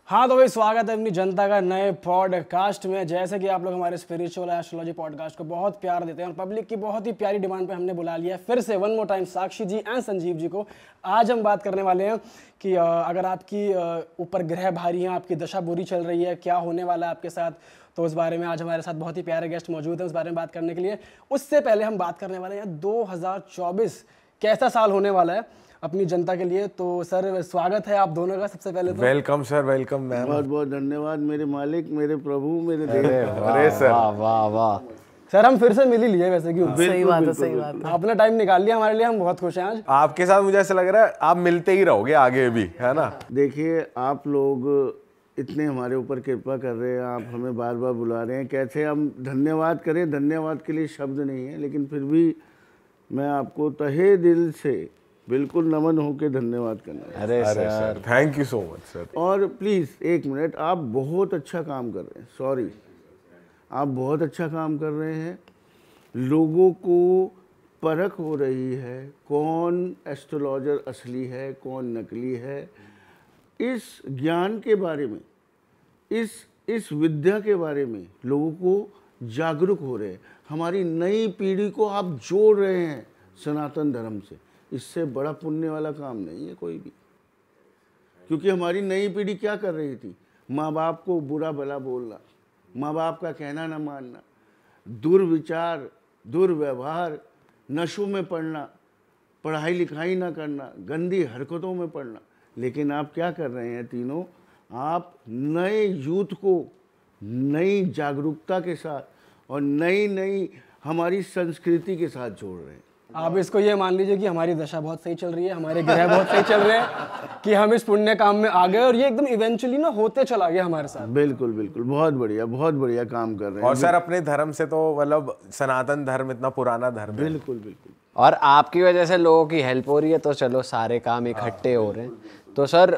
हाँ तो भाई स्वागत है अपनी जनता का नए पॉडकास्ट में। जैसे कि आप लोग हमारे स्पिरिचुअल एस्ट्रोलॉजी पॉडकास्ट को बहुत प्यार देते हैं और पब्लिक की बहुत ही प्यारी डिमांड पे हमने बुला लिया है फिर से one more time Sakshi ji and Sanjeev ji को। आज हम बात करने वाले हैं कि अगर आपकी ऊपर ग्रह भारी हैं, आपकी दशा बुरी चल रही है, क्या होने वाला है आपके साथ, तो उस बारे में आज हमारे साथ बहुत ही प्यारे गेस्ट मौजूद हैं उस बारे में बात करने के लिए। उससे पहले हम बात करने वाले हैं 2024 कैसा साल होने वाला है अपनी जनता के लिए। तो सर स्वागत है आप दोनों का सबसे पहले तो। Welcome sir, welcome ma'am. बहुत बहुत धन्यवाद मेरे मालिक, मेरे प्रभु, मेरे देव। अरे सर, वाह वाह वाह सर हम फिर से मिल ही लिए वैसे क्यों। सही बात है, सही बात है। आपने टाइम निकाल लिया हमारे लिए, हम बहुत खुश हैं आज आपके साथ। मुझे ऐसा लग रहा है आप मिलते ही रहोगे आगे भी, है ना। देखिए आप लोग इतने हमारे ऊपर कृपा कर रहे हैं, आप हमें बार बार बुला रहे हैं, कैसे हम धन्यवाद करें। धन्यवाद के लिए शब्द नहीं है, लेकिन फिर भी मैं आपको तहे दिल से बिल्कुल नमन होकर धन्यवाद करना है। अरे sir thank you so much sir. और प्लीज़ एक मिनट, आप बहुत अच्छा काम कर रहे हैं। सॉरी, आप बहुत अच्छा काम कर रहे हैं। लोगों को परख हो रही है कौन एस्ट्रोलॉजर असली है, कौन नकली है। इस ज्ञान के बारे में, इस विद्या के बारे में लोगों को जागरूक हो रहे हैं। हमारी नई पीढ़ी को आप जोड़ रहे हैं सनातन धर्म से। इससे बड़ा पुण्य वाला काम नहीं है कोई भी। क्योंकि हमारी नई पीढ़ी क्या कर रही थी? माँ बाप को बुरा भला बोलना, माँ बाप का कहना ना मानना, दुर्विचार, दुर्व्यवहार, नशों में पड़ना, पढ़ाई लिखाई ना करना, गंदी हरकतों में पड़ना। लेकिन आप क्या कर रहे हैं तीनों? आप नए यूथ को नई जागरूकता के साथ और नई हमारी संस्कृति के साथ जोड़ रहे हैं। आप इसको ये मान लीजिए कि हमारी दशा बहुत सही चल रही है, हमारे ग्रह बहुत सही चल रहे हैं कि हम इस पुण्य काम में आ गए और ये एकदम इवेंचुअली ना होते चला गया हमारे साथ। बिल्कुल बिल्कुल, बहुत बढ़िया काम कर रहे हैं। और सर अपने धर्म से तो मतलब सनातन धर्म इतना पुराना धर्म है। बिल्कुल बिल्कुल। और आपकी वजह से लोगों की हेल्प हो रही है, तो चलो सारे काम इकट्ठे हो रहे हैं। तो सर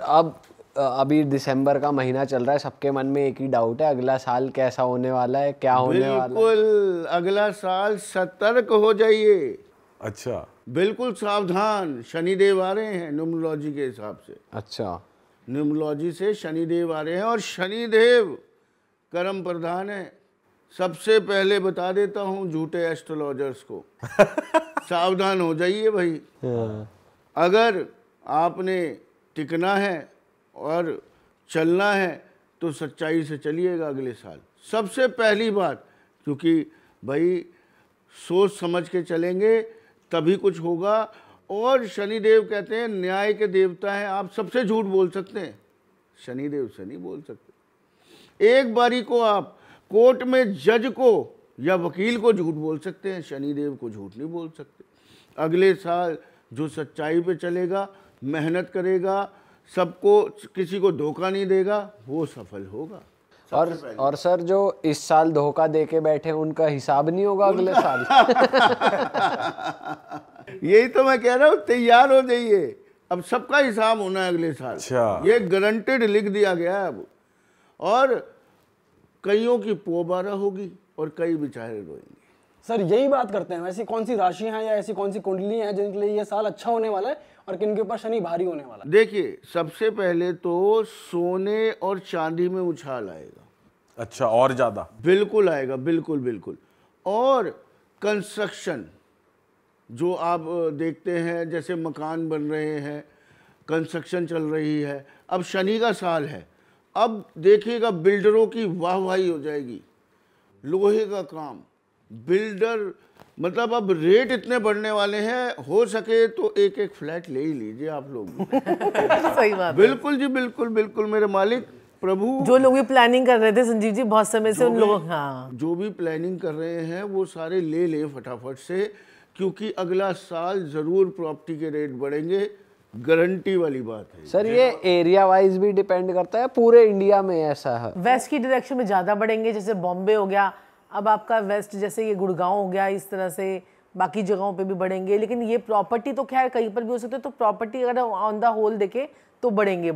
अभी दिसंबर का महीना चल रहा है, सबके मन में एक ही डाउट है, अगला साल कैसा होने वाला है, क्या होने वाला है? बिल्कुल, अगला साल सतर्क हो जाइए। अच्छा, बिल्कुल सावधान। शनिदेव आ रहे हैं न्यूमरोलॉजी के हिसाब से। अच्छा, न्यूमरोलॉजी से शनिदेव आ रहे हैं और शनिदेव कर्म प्रधान है। सबसे पहले बता देता हूँ झूठे एस्ट्रोलॉजर्स को सावधान हो जाइए भाई। अगर आपने टिकना है और चलना है तो सच्चाई से चलिएगा अगले साल। सबसे पहली बात, क्योंकि भाई सोच समझ के चलेंगे तभी कुछ होगा। और शनिदेव कहते हैं न्याय के देवता हैं। आप सबसे झूठ बोल सकते हैं, शनिदेव से नहीं बोल सकते। एक बारी को आप कोर्ट में जज को या वकील को झूठ बोल सकते हैं, शनिदेव को झूठ नहीं बोल सकते। अगले साल जो सच्चाई पे चलेगा, मेहनत करेगा, सबको, किसी को धोखा नहीं देगा, वो सफल होगा। और सर जो इस साल धोखा दे के बैठे उनका हिसाब नहीं होगा अगले साल? यही तो मैं कह रहा हूँ, तैयार हो जाइए, अब सबका हिसाब होना है अगले साल। अच्छा। ये गारंटेड लिख दिया गया है अब। और कईयों की पोबारा होगी और कई बेचारे रोएंगे। सर यही बात करते हैं, ऐसी कौन सी राशि हैं या ऐसी कौन सी कुंडली हैं जिनके लिए ये साल अच्छा होने वाला है और किन के ऊपर शनि भारी होने वाला है? देखिए, सबसे पहले तो सोने और चांदी में उछाल आएगा। अच्छा, और ज्यादा? बिल्कुल आएगा, बिल्कुल बिल्कुल। और कंस्ट्रक्शन जो आप देखते हैं, जैसे मकान बन रहे हैं, कंस्ट्रक्शन चल रही है। अब शनि का साल है, अब देखिएगा बिल्डरों की वाहवाही हो जाएगी। लोहे का काम, बिल्डर, मतलब अब रेट इतने बढ़ने वाले हैं, हो सके तो एक एक फ्लैट ले ही लीजिए आप लोग। सही बात। बिल्कुल जी, बिल्कुल बिल्कुल मेरे मालिक प्रभु। जो लोग भी प्लानिंग कर रहे थे संजीव जी बहुत समय से, उन लोगों, हाँ, जो भी प्लानिंग कर रहे हैं वो सारे ले लें फटाफट से, क्योंकि अगला साल जरूर प्रॉपर्टी के रेट बढ़ेंगे, गारंटी वाली बात है। सर ये एरिया वाइज भी डिपेंड करता है, पूरे इंडिया में ऐसा है? वेस्ट की डायरेक्शन में ज़्यादा बढ़ेंगे, जैसे बॉम्बे हो गया, अब आपका वेस्ट जैसे ये गुड़गांव हो गया, इस तरह से बाकी जगहों पे भी बढ़ेंगे। लेकिन ये प्रॉपर्टी तो खैर कहीं पर भी हो सकते हैं, तो प्रॉपर्टी अगर ऑन द होल देखें तो बढ़ेंगे।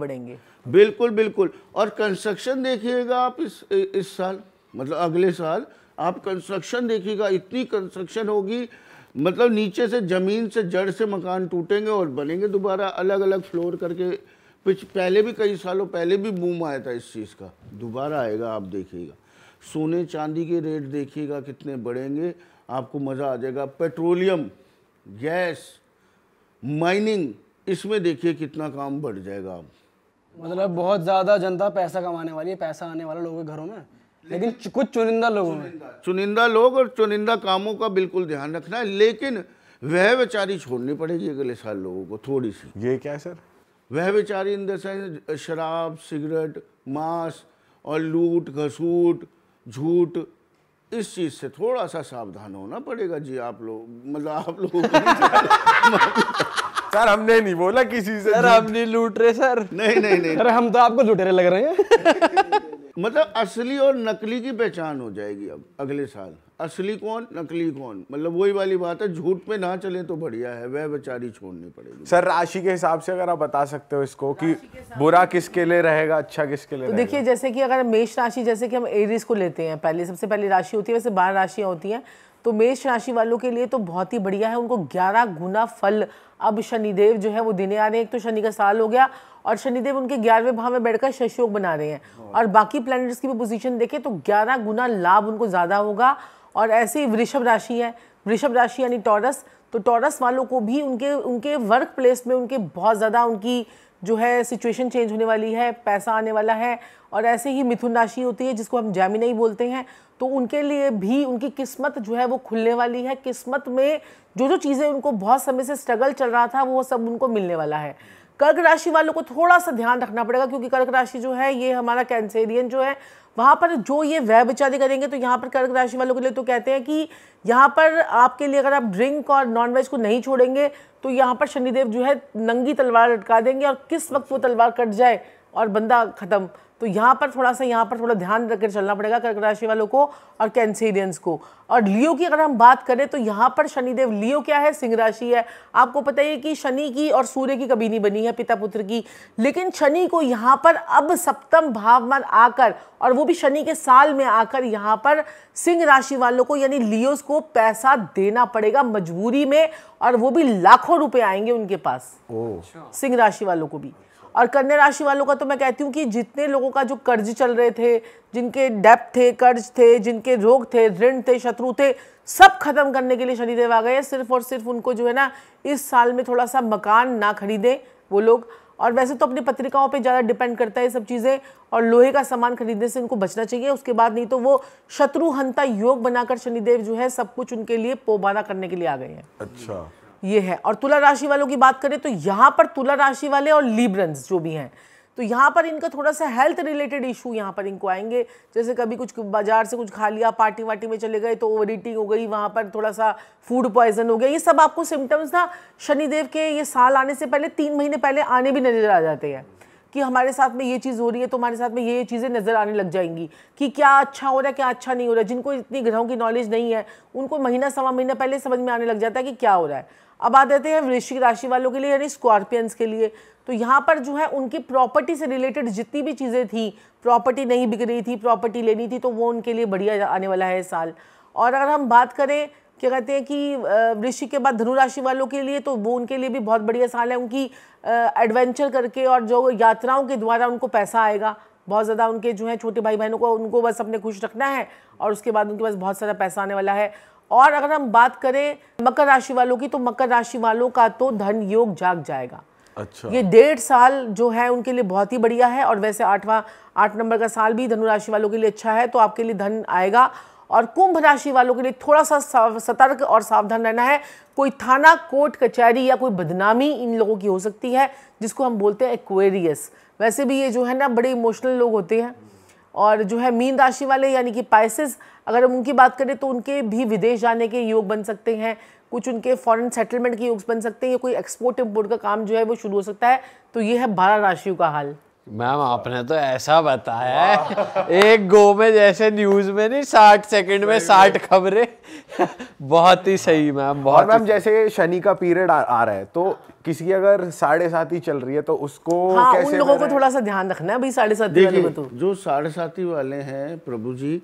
बिल्कुल बिल्कुल। और कंस्ट्रक्शन देखिएगा आप इस साल, मतलब अगले साल आप कंस्ट्रक्शन देखिएगा, इतनी कंस्ट्रक्शन होगी, मतलब नीचे से, जमीन से, जड़ से मकान टूटेंगे और बनेंगे दोबारा, अलग अलग फ्लोर करके पहले भी कई सालों पहले भी बूम आया था इस चीज़ का, दोबारा आएगा, आप देखिएगा। सोने चांदी के रेट देखिएगा कितने बढ़ेंगे, आपको मज़ा आ जाएगा। पेट्रोलियम, गैस, माइनिंग, इसमें देखिए कितना काम बढ़ जाएगा अब। मतलब बहुत ज़्यादा जनता पैसा कमाने वाली है, पैसा आने वाला लोगों के घरों में, लेकिन कुछ चुनिंदा लोगों में, चुनिंदा लोग और चुनिंदा कामों का बिल्कुल ध्यान रखना है, लेकिन वह बेचारी छोड़नी पड़ेगी अगले साल लोगों को थोड़ी सी। ये क्या है सर? वह बेचारी इन द सेंस शराब, सिगरेट, मांस और लूट घसूट, झूठ, इस चीज़ से थोड़ा सा सावधान होना पड़ेगा जी आप लोग, मतलब आप लोगों को। सर हमने नहीं बोला किसी से। सर हम नहीं लूट रहे सर। नहीं अरे हम तो आपको लुटेरे लग रहे हैं। मतलब असली और नकली की पहचान हो जाएगी अब अगले साल, असली कौन नकली कौन, मतलब वही वाली बात है, झूठ पे ना चले तो बढ़िया है, वह बेचारी छोड़नी पड़ेगी। सर राशि के हिसाब से अगर आप बता सकते हो इसको कि बुरा किसके लिए रहेगा, अच्छा किसके लिए तो रहेगा? देखिए, जैसे कि अगर मेष राशि, जैसे कि हम एरीज को लेते हैं, पहले सबसे पहली राशि होती है, वैसे 12 राशियां होती हैं, तो मेष राशि वालों के लिए तो बहुत ही बढ़िया है, उनको 11 गुना फल अब शनिदेव जो है वो देने आ रहे हैं। एक तो शनि का साल हो गया और शनिदेव उनके 11वें भाव में बैठकर शश योग बना रहे हैं, और बाकी प्लैनेट्स की भी पोजीशन देखें तो 11 गुना लाभ उनको ज़्यादा होगा। और ऐसे ही वृषभ राशि है, वृषभ राशि यानी टॉरस, तो टॉरस वालों को भी उनके वर्क प्लेस में उनके बहुत ज़्यादा उनकी जो है सिचुएशन चेंज होने वाली है, पैसा आने वाला है। और ऐसे ही मिथुन राशि होती है जिसको हम जेमिनी बोलते हैं, तो उनके लिए भी उनकी किस्मत जो है वो खुलने वाली है। किस्मत में जो चीज़ें उनको बहुत समय से स्ट्रगल चल रहा था वो सब उनको मिलने वाला है। कर्क राशि वालों को थोड़ा सा ध्यान रखना पड़ेगा, क्योंकि कर्क राशि जो है ये हमारा कैंसेरियन जो है, वहाँ पर जो ये व्यय विचार करेंगे, तो यहाँ पर कर्क राशि वालों के लिए तो कहते हैं कि यहाँ पर आपके लिए अगर आप ड्रिंक और नॉनवेज को नहीं छोड़ेंगे तो यहाँ पर शनिदेव जो है नंगी तलवार लटका देंगे, और किस वक्त वो तलवार कट जाए और बंदा खत्म। तो यहाँ पर थोड़ा ध्यान रखकर चलना पड़ेगा कर्क राशि वालों को और कैंसेरियंस को। और लियो की अगर हम बात करें तो यहाँ पर शनिदेव, लियो क्या है, सिंह राशि है। आपको पता है कि शनि की और सूर्य की कभी नहीं बनी है, पिता पुत्र की, लेकिन शनि को यहाँ पर अब सप्तम भाव में आकर, और वो भी शनि के साल में आकर, यहाँ पर सिंह राशि वालों को यानी लियोस को पैसा देना पड़ेगा मजबूरी में, और वो भी लाखों रुपए आएंगे उनके पास, सिंह राशि वालों को भी। और कन्या राशि वालों का तो मैं कहती हूँ कि जितने लोगों का जो कर्ज चल रहे थे, जिनके डेप्थ थे, कर्ज थे, जिनके रोग थे, ऋण थे, शत्रु थे, सब खत्म करने के लिए शनिदेव आ गए हैं। सिर्फ और सिर्फ उनको जो है ना इस साल में थोड़ा सा मकान ना खरीदें वो लोग, और वैसे तो अपनी पत्रिकाओं पे ज़्यादा डिपेंड करता है ये सब चीज़ें, और लोहे का सामान खरीदने से इनको बचना चाहिए। उसके बाद नहीं तो वो शत्रुहंता योग बनाकर शनिदेव जो है सब कुछ उनके लिए पोबाना करने के लिए आ गए हैं। अच्छा, ये है। और तुला राशि वालों की बात करें तो यहाँ पर तुला राशि वाले और लिब्रंस जो भी हैं, तो यहाँ पर इनका थोड़ा सा हेल्थ रिलेटेड इशू यहाँ पर इनको आएंगे। जैसे कभी कुछ बाजार से कुछ खा लिया, पार्टी वार्टी में चले गए तो ओवर ईटिंग हो गई, वहाँ पर थोड़ा सा फूड पॉइजन हो गया। ये सब आपको सिम्टम्स ना शनिदेव के ये साल आने से पहले 3 महीने पहले आने भी नजर आ जाते हैं कि हमारे साथ में ये चीज़ हो रही है, तो हमारे साथ में ये चीज़ें नज़र आने लग जाएंगी कि क्या अच्छा हो रहा है, क्या अच्छा नहीं हो रहा है। जिनको इतनी ग्रहों की नॉलेज नहीं है उनको महीना सवा महीना पहले समझ में आने लग जाता है कि क्या हो रहा है। अब आ जाते हैं वृश्चिक राशि वालों के लिए यानी स्कॉर्पियंस के लिए, तो यहाँ पर जो है उनकी प्रॉपर्टी से रिलेटेड जितनी भी चीज़ें थी, प्रॉपर्टी नहीं बिक रही थी, प्रॉपर्टी लेनी थी, तो वो उनके लिए बढ़िया आने वाला है इस साल। और अगर हम बात करें क्या कहते हैं कि वृश्चिक के बाद धनु राशि वालों के लिए, तो वो उनके लिए भी बहुत बढ़िया साल है। उनकी एडवेंचर करके और जो यात्राओं के द्वारा उनको पैसा आएगा बहुत ज़्यादा। उनके जो है छोटे भाई बहनों को उनको बस अपने खुश रखना है, और उसके बाद उनके पास बहुत सारा पैसा आने वाला है। और अगर हम बात करें मकर राशि वालों की, तो मकर राशि वालों का तो धन योग जाग जाएगा। अच्छा, ये 1.5 साल जो है उनके लिए बहुत ही बढ़िया है। और वैसे 8 नंबर का साल भी धनु राशि वालों के लिए अच्छा है, तो आपके लिए धन आएगा। और कुंभ राशि वालों के लिए थोड़ा सा सतर्क और सावधान रहना है। कोई थाना, कोर्ट, कचहरी या कोई बदनामी इन लोगों की हो सकती है, जिसको हम बोलते हैं एक्वेरियस। वैसे भी ये जो है ना बड़े इमोशनल लोग होते हैं। और जो है मीन राशि वाले यानी कि पाइसेस, अगर हम उनकी बात करें तो उनके भी विदेश जाने के योग बन सकते हैं, कुछ उनके फॉरेन सेटलमेंट के योग बन सकते हैं, या कोई एक्सपोर्ट इम्पोर्ट का काम जो है वो शुरू हो सकता है। तो ये है 12 राशियों का हाल। मैम आपने तो ऐसा बताया है एक गो में, जैसे न्यूज में नहीं 60 सेकंड में 60 खबरें। बहुत ही सही मैम, बहुत। और मैम जैसे शनि का पीरियड आ रहा है, तो किसी की अगर 7.5 चल रही है तो उसको हाँ, कैसे उन लोगों को थोड़ा सा ध्यान रखना है भाई। 7.5 वाले को तो जो 7.5 वाले हैं प्रभु जी,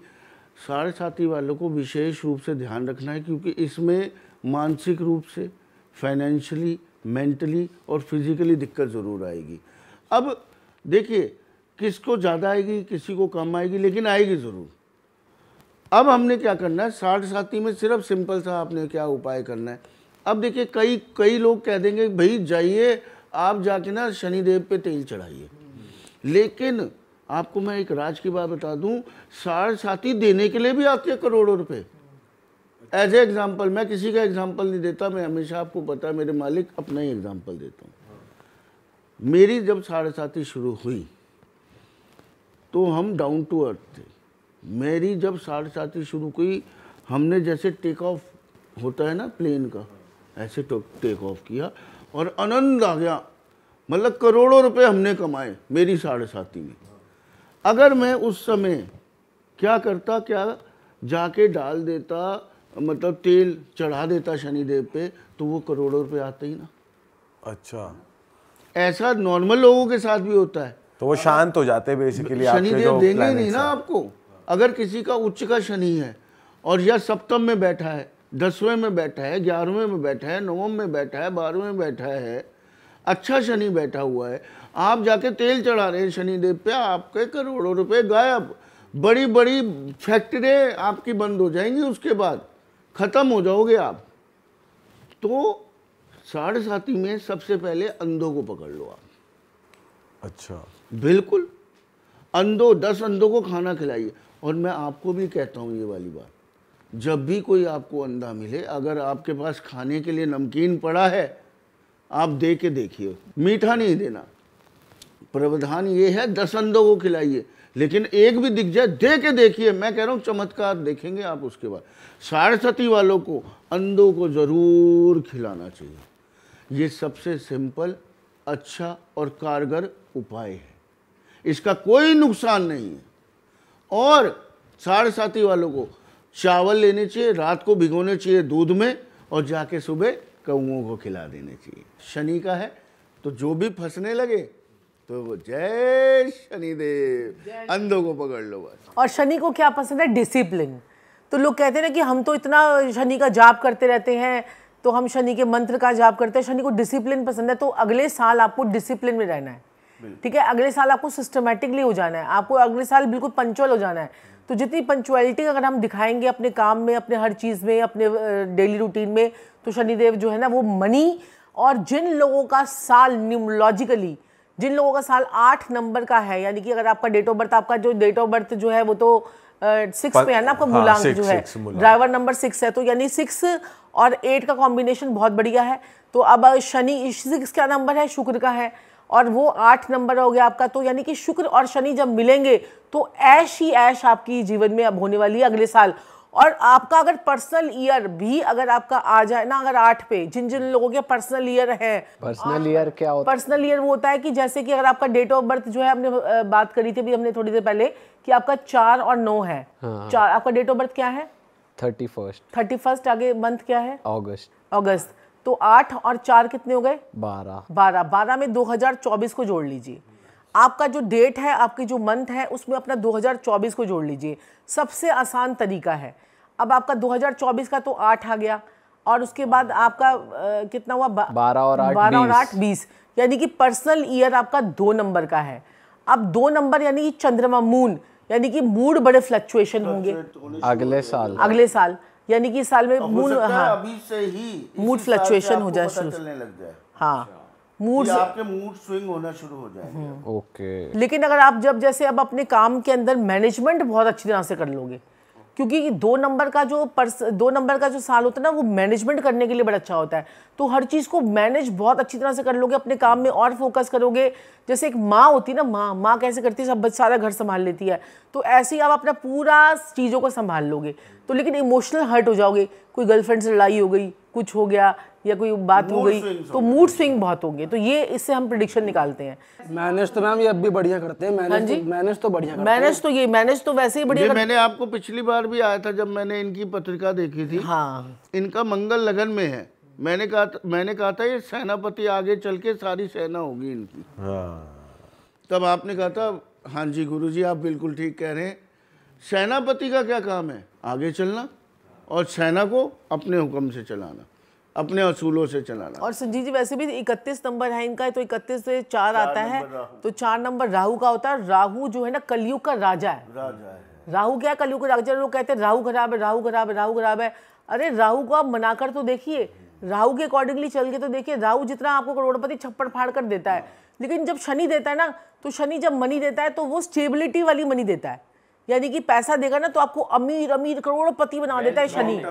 7.5 वालों को विशेष रूप से ध्यान रखना है, क्योंकि इसमें मानसिक रूप से, फाइनेंशियली, मेंटली और फिजिकली दिक्कत ज़रूर आएगी। अब देखिए, किसको ज़्यादा आएगी, किसी को कम आएगी, लेकिन आएगी ज़रूर। अब हमने क्या करना है, 60 साथी में सिर्फ सिंपल सा आपने क्या उपाय करना है। अब देखिए, कई लोग कह देंगे भाई जाइए आप जाके ना शनिदेव पे तेल चढ़ाइए, लेकिन आपको मैं एक राज की बात बता दूं, 60 साथी देने के लिए भी आते हैं करोड़ों रुपए। एज ए एग्जाम्पल, मैं किसी का एग्जाम्पल नहीं देता, मैं हमेशा, आपको पता है मेरे मालिक, अपना ही एग्जाम्पल देता हूँ। मेरी जब 60 साथी शुरू हुई तो हम डाउन टू अर्थ थे। मेरी जब 60 साथी शुरू हुई, हमने जैसे टेक ऑफ होता है ना प्लेन का, ऐसे टेक ऑफ किया और आनंद आ गया। मतलब करोड़ों रुपए हमने कमाए मेरी 60 साथी में। अगर मैं उस समय क्या करता, क्या जाके डाल देता, मतलब तेल चढ़ा देता शनिदेव पे, तो वो करोड़ों रुपए आते ही ना। अच्छा, ऐसा नॉर्मल लोगों के साथ भी होता है। तो वो शांत हो जाते बेसिकली, आपके शनिदेव जो देंगे नहीं planets ना हैं। आपको। अगर किसी का उच्च का शनि है और या सप्तम में बैठा है, 10वें में बैठा है, 11वें में बैठा है, 9वें में बैठा है, 12वें में बैठा है, अच्छा शनि बैठा हुआ है, आप जाके तेल चढ़ा रहे हैं शनिदेव पे, आपके करोड़ों रुपए गायब। बड़ी बड़ी फैक्ट्रियाँ आपकी बंद हो जाएंगी, उसके बाद खत्म हो जाओगे आप। तो 60 साथी में सबसे पहले अंधों को पकड़ लो आप। अच्छा, बिल्कुल, अंधों, 10 अंधों को खाना खिलाइए। और मैं आपको भी कहता हूँ ये वाली बात, जब भी कोई आपको अंधा मिले, अगर आपके पास खाने के लिए नमकीन पड़ा है, आप दे के देखिए, मीठा नहीं देना। प्रावधान ये है 10 अंधों को खिलाइए, लेकिन एक भी दिख जाए दे के देखिए। मैं कह रहा हूँ चमत्कार देखेंगे आप। उसके बाद 60 साथी वालों को, अंधों को ज़रूर खिलाना चाहिए। ये सबसे सिंपल, अच्छा और कारगर उपाय है, इसका कोई नुकसान नहीं है। और 60 साथी वालों को चावल लेने चाहिए, रात को भिगोने चाहिए दूध में, और जाके सुबह कौओं को खिला देने चाहिए। शनि का है तो जो भी फंसने लगे तो वो जय शनिदेव, अंधों को पकड़ लो बस। और शनि को क्या पसंद है? डिसिप्लिन। तो लोग कहते हैं ना कि हम तो इतना शनि का जाप करते रहते हैं, तो हम शनि के मंत्र का जाप करते हैं। शनि को डिसिप्लिन पसंद है, तो अगले साल आपको डिसिप्लिन में रहना है, ठीक है। अगले साल आपको सिस्टमेटिकली हो जाना है, आपको अगले साल बिल्कुल पंचुअल हो जाना है। तो जितनी पंचुअलिटी अगर हम दिखाएंगे अपने काम में, अपने हर चीज़ में, अपने डेली रूटीन में, तो शनिदेव जो है ना वो मनी। और जिन लोगों का साल न्यूमरोलॉजिकली, जिन लोगों का साल 8 नंबर का है, यानी कि अगर आपका डेट ऑफ बर्थ, आपका जो डेट ऑफ बर्थ जो है वो तो 6 पे है ना आपका मूलांक जो है, ड्राइवर नंबर 6 है, तो यानी 6 और 8 का कॉम्बिनेशन बहुत बढ़िया है। तो अब शनि 6 का नंबर है, शुक्र का है, और वो 8 नंबर हो गया आपका। तो यानी कि शुक्र और शनि जब मिलेंगे तो ऐश ही ऐश आपकी जीवन में अब होने वाली है अगले साल। और आपका अगर पर्सनल ईयर भी अगर आपका आ जाए ना, अगर 8 पे, जिन जिन लोगों के पर्सनल ईयर है, पर्सनल ईयर क्या होता है? पर्सनल ईयर वो होता है कि जैसे कि अगर आपका डेट ऑफ बर्थ जो है, हमने बात करी थी अभी हमने थोड़ी देर पहले कि आपका 4 और 9 है। 4 आपका डेट ऑफ बर्थ क्या है? 31। आगे मंथ क्या है? अगस्त। तो 8 और 4 कितने हो गए? 12 में 2024 को जोड़ लीजिए। आपका जो डेट है, आपकी जो मंथ है, उसमें अपना 2024 को जोड़ लीजिए। सबसे आसान तरीका है। अब आपका 2024 का तो 8 आ गया, और उसके बाद आपका कितना हुआ? 12 और 8 20, यानी कि पर्सनल ईयर आपका 2 नंबर का है। अब 2 नंबर यानी कि चंद्रमा, मून, यानी कि मूड बड़े फ्लक्चुएशन होंगे अगले साल, यानी कि साल में मूड, हाँ, अभी से ही मूड फ्लक्चुएशन हो जाए, चलने लग जाए। हाँ, मूड, आपके मूड स्विंग होना शुरू हो जाएंगे। ओके। लेकिन अगर आप जब जैसे अब अपने काम के अंदर मैनेजमेंट बहुत अच्छी तरह से कर लोगे, क्योंकि 2 नंबर का जो साल होता है ना, वो मैनेजमेंट करने के लिए बड़ा अच्छा होता है। तो हर चीज़ को मैनेज बहुत अच्छी तरह से कर लोगे, अपने काम में और फोकस करोगे। जैसे एक माँ होती है ना, माँ कैसे करती है, सब सारा घर संभाल लेती है, तो ऐसे ही आप अपना पूरा चीज़ों को संभाल लोगे। तो लेकिन इमोशनल हर्ट हो जाओगे, कोई गर्लफ्रेंड से लड़ाई हो गई, कुछ हो गया, या कोई बात हो गई, तो मूड स्विंग बहुत होंगे। तो ये इससे हम प्रेडिक्शन निकालते हैं। मैनेज तो मैम ये अब भी बढ़िया करते हैं। मैनेज तो बढ़िया करते हैं। मैनेज तो वैसे ही बढ़िया मैंने आपको पिछली बार भी आया था जब मैंने इनकी पत्रिका देखी थी। हाँ, इनका मंगल लगन में है। मैंने कहा था ये सेनापति आगे चल के सारी सेना होगी इनकी। तब आपने कहा था हाँ जी गुरुजी आप बिल्कुल ठीक कह रहे हैं। सेनापति का क्या काम है? आगे चलना और सेना को अपने हुक्म से चलाना। अपने असूलों से चलाना। और संजीव जी वैसे भी 31 नंबर है इनका, तो 31 से 4 आता है, तो 4 नंबर राहु का होता है। राहु जो है ना कलयुग का राजा है। राहु क्या है? कलयुग का राजा। लोग कहते हैं राहु खराब है, राहु खराब है, राहु खराब है। अरे राहु को आप मनाकर तो देखिए, राहु के अकॉर्डिंगली चल के तो देखिए। राहु जितना आपको करोड़पति छप्पड़ फाड़ कर देता है, लेकिन जब शनि देता है ना, तो शनि जब मनी देता है तो वो स्टेबिलिटी वाली मनी देता है, यानी कि पैसा देगा ना तो आपको अमीर अमीर करोड़पति बना देता है शनि।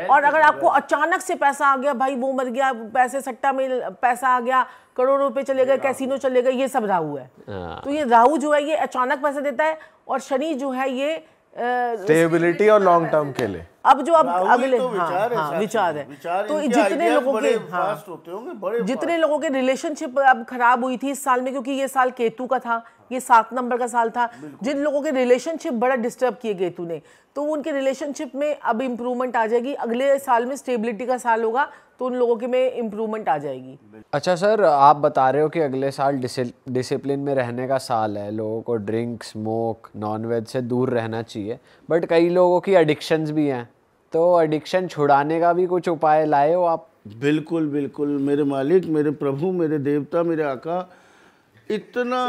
और अगर आपको अचानक से पैसा आ गया, भाई वो मर गया, पैसे सट्टा में पैसा आ गया, करोड़ों रुपए चले गए, कैसीनो चले गए, ये सब राहु है। तो ये राहु जो है ये अचानक पैसा देता है, और शनि जो है ये स्टेबिलिटी और लॉन्ग टर्म के लिए। अब जो अब अगले तो विचार है, विचार है। तो इनके जितने ideas लोगों बड़े के fast होते होंगे, बड़े जितने लोगों के रिलेशनशिप अब खराब हुई थी इस साल में, क्योंकि ये साल केतु का था, ये 7 नंबर का साल था, जिन लोगों के रिलेशनशिप बड़ा डिस्टर्ब किए केतु ने, तो उनके रिलेशनशिप में अब इम्प्रूवमेंट आ जाएगी। अगले साल में स्टेबिलिटी का साल होगा, तो उन लोगों के में इम्प्रूवमेंट आ जाएगी। अच्छा सर, आप बता रहे हो कि अगले साल डिसिप्लिन में रहने का साल है, लोगों को ड्रिंक, स्मोक, नॉनवेज से दूर रहना चाहिए, बट कई लोगों की एडिक्शंस भी हैं, तो एडिक्शन छुड़ाने का भी कुछ उपाय लाए हो आप? बिल्कुल बिल्कुल मेरे मालिक, मेरे प्रभु, मेरे देवता, मेरे आका, इतना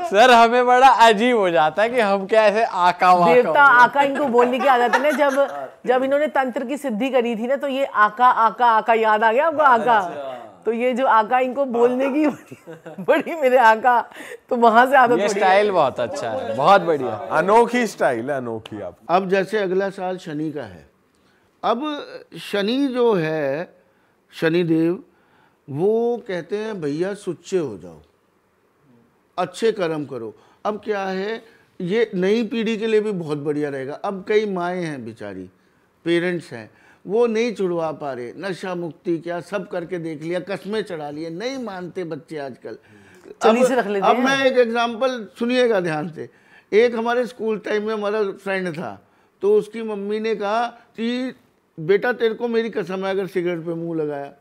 सर हमें बड़ा अजीब हो जाता है कि हम क्या ऐसे आका वाका देवता आका इनको बोलने की आदत है ना। जब इन्होंने तंत्र की सिद्धि करी थी ना, तो ये आका आका आका याद आ गया आपको? आका, तो ये जो आका इनको बोलने की बड़ी मेरे आका, तो वहां से आदत। ये स्टाइल बहुत अच्छा है, बहुत बढ़िया, अनोखी स्टाइल है, अनोखी। आप अब जैसे अगला साल शनि का है, अब शनि जो है, शनिदेव, वो कहते हैं भैया सुच्चे हो जाओ, अच्छे कर्म करो। अब क्या है, ये नई पीढ़ी के लिए भी बहुत बढ़िया रहेगा। अब कई माएँ हैं बेचारी, पेरेंट्स हैं, वो नहीं छुड़वा पा रहे, नशा मुक्ति क्या सब करके देख लिया, कस्में चढ़ा लिए, नहीं मानते बच्चे आजकल। अब मैं एक एग्जांपल सुनिएगा ध्यान से। एक हमारे स्कूल टाइम में हमारा फ्रेंड था, तो उसकी मम्मी ने कहा कि बेटा तेरे को मेरी कसम है अगर सिगरेट पे मुंह लगाया,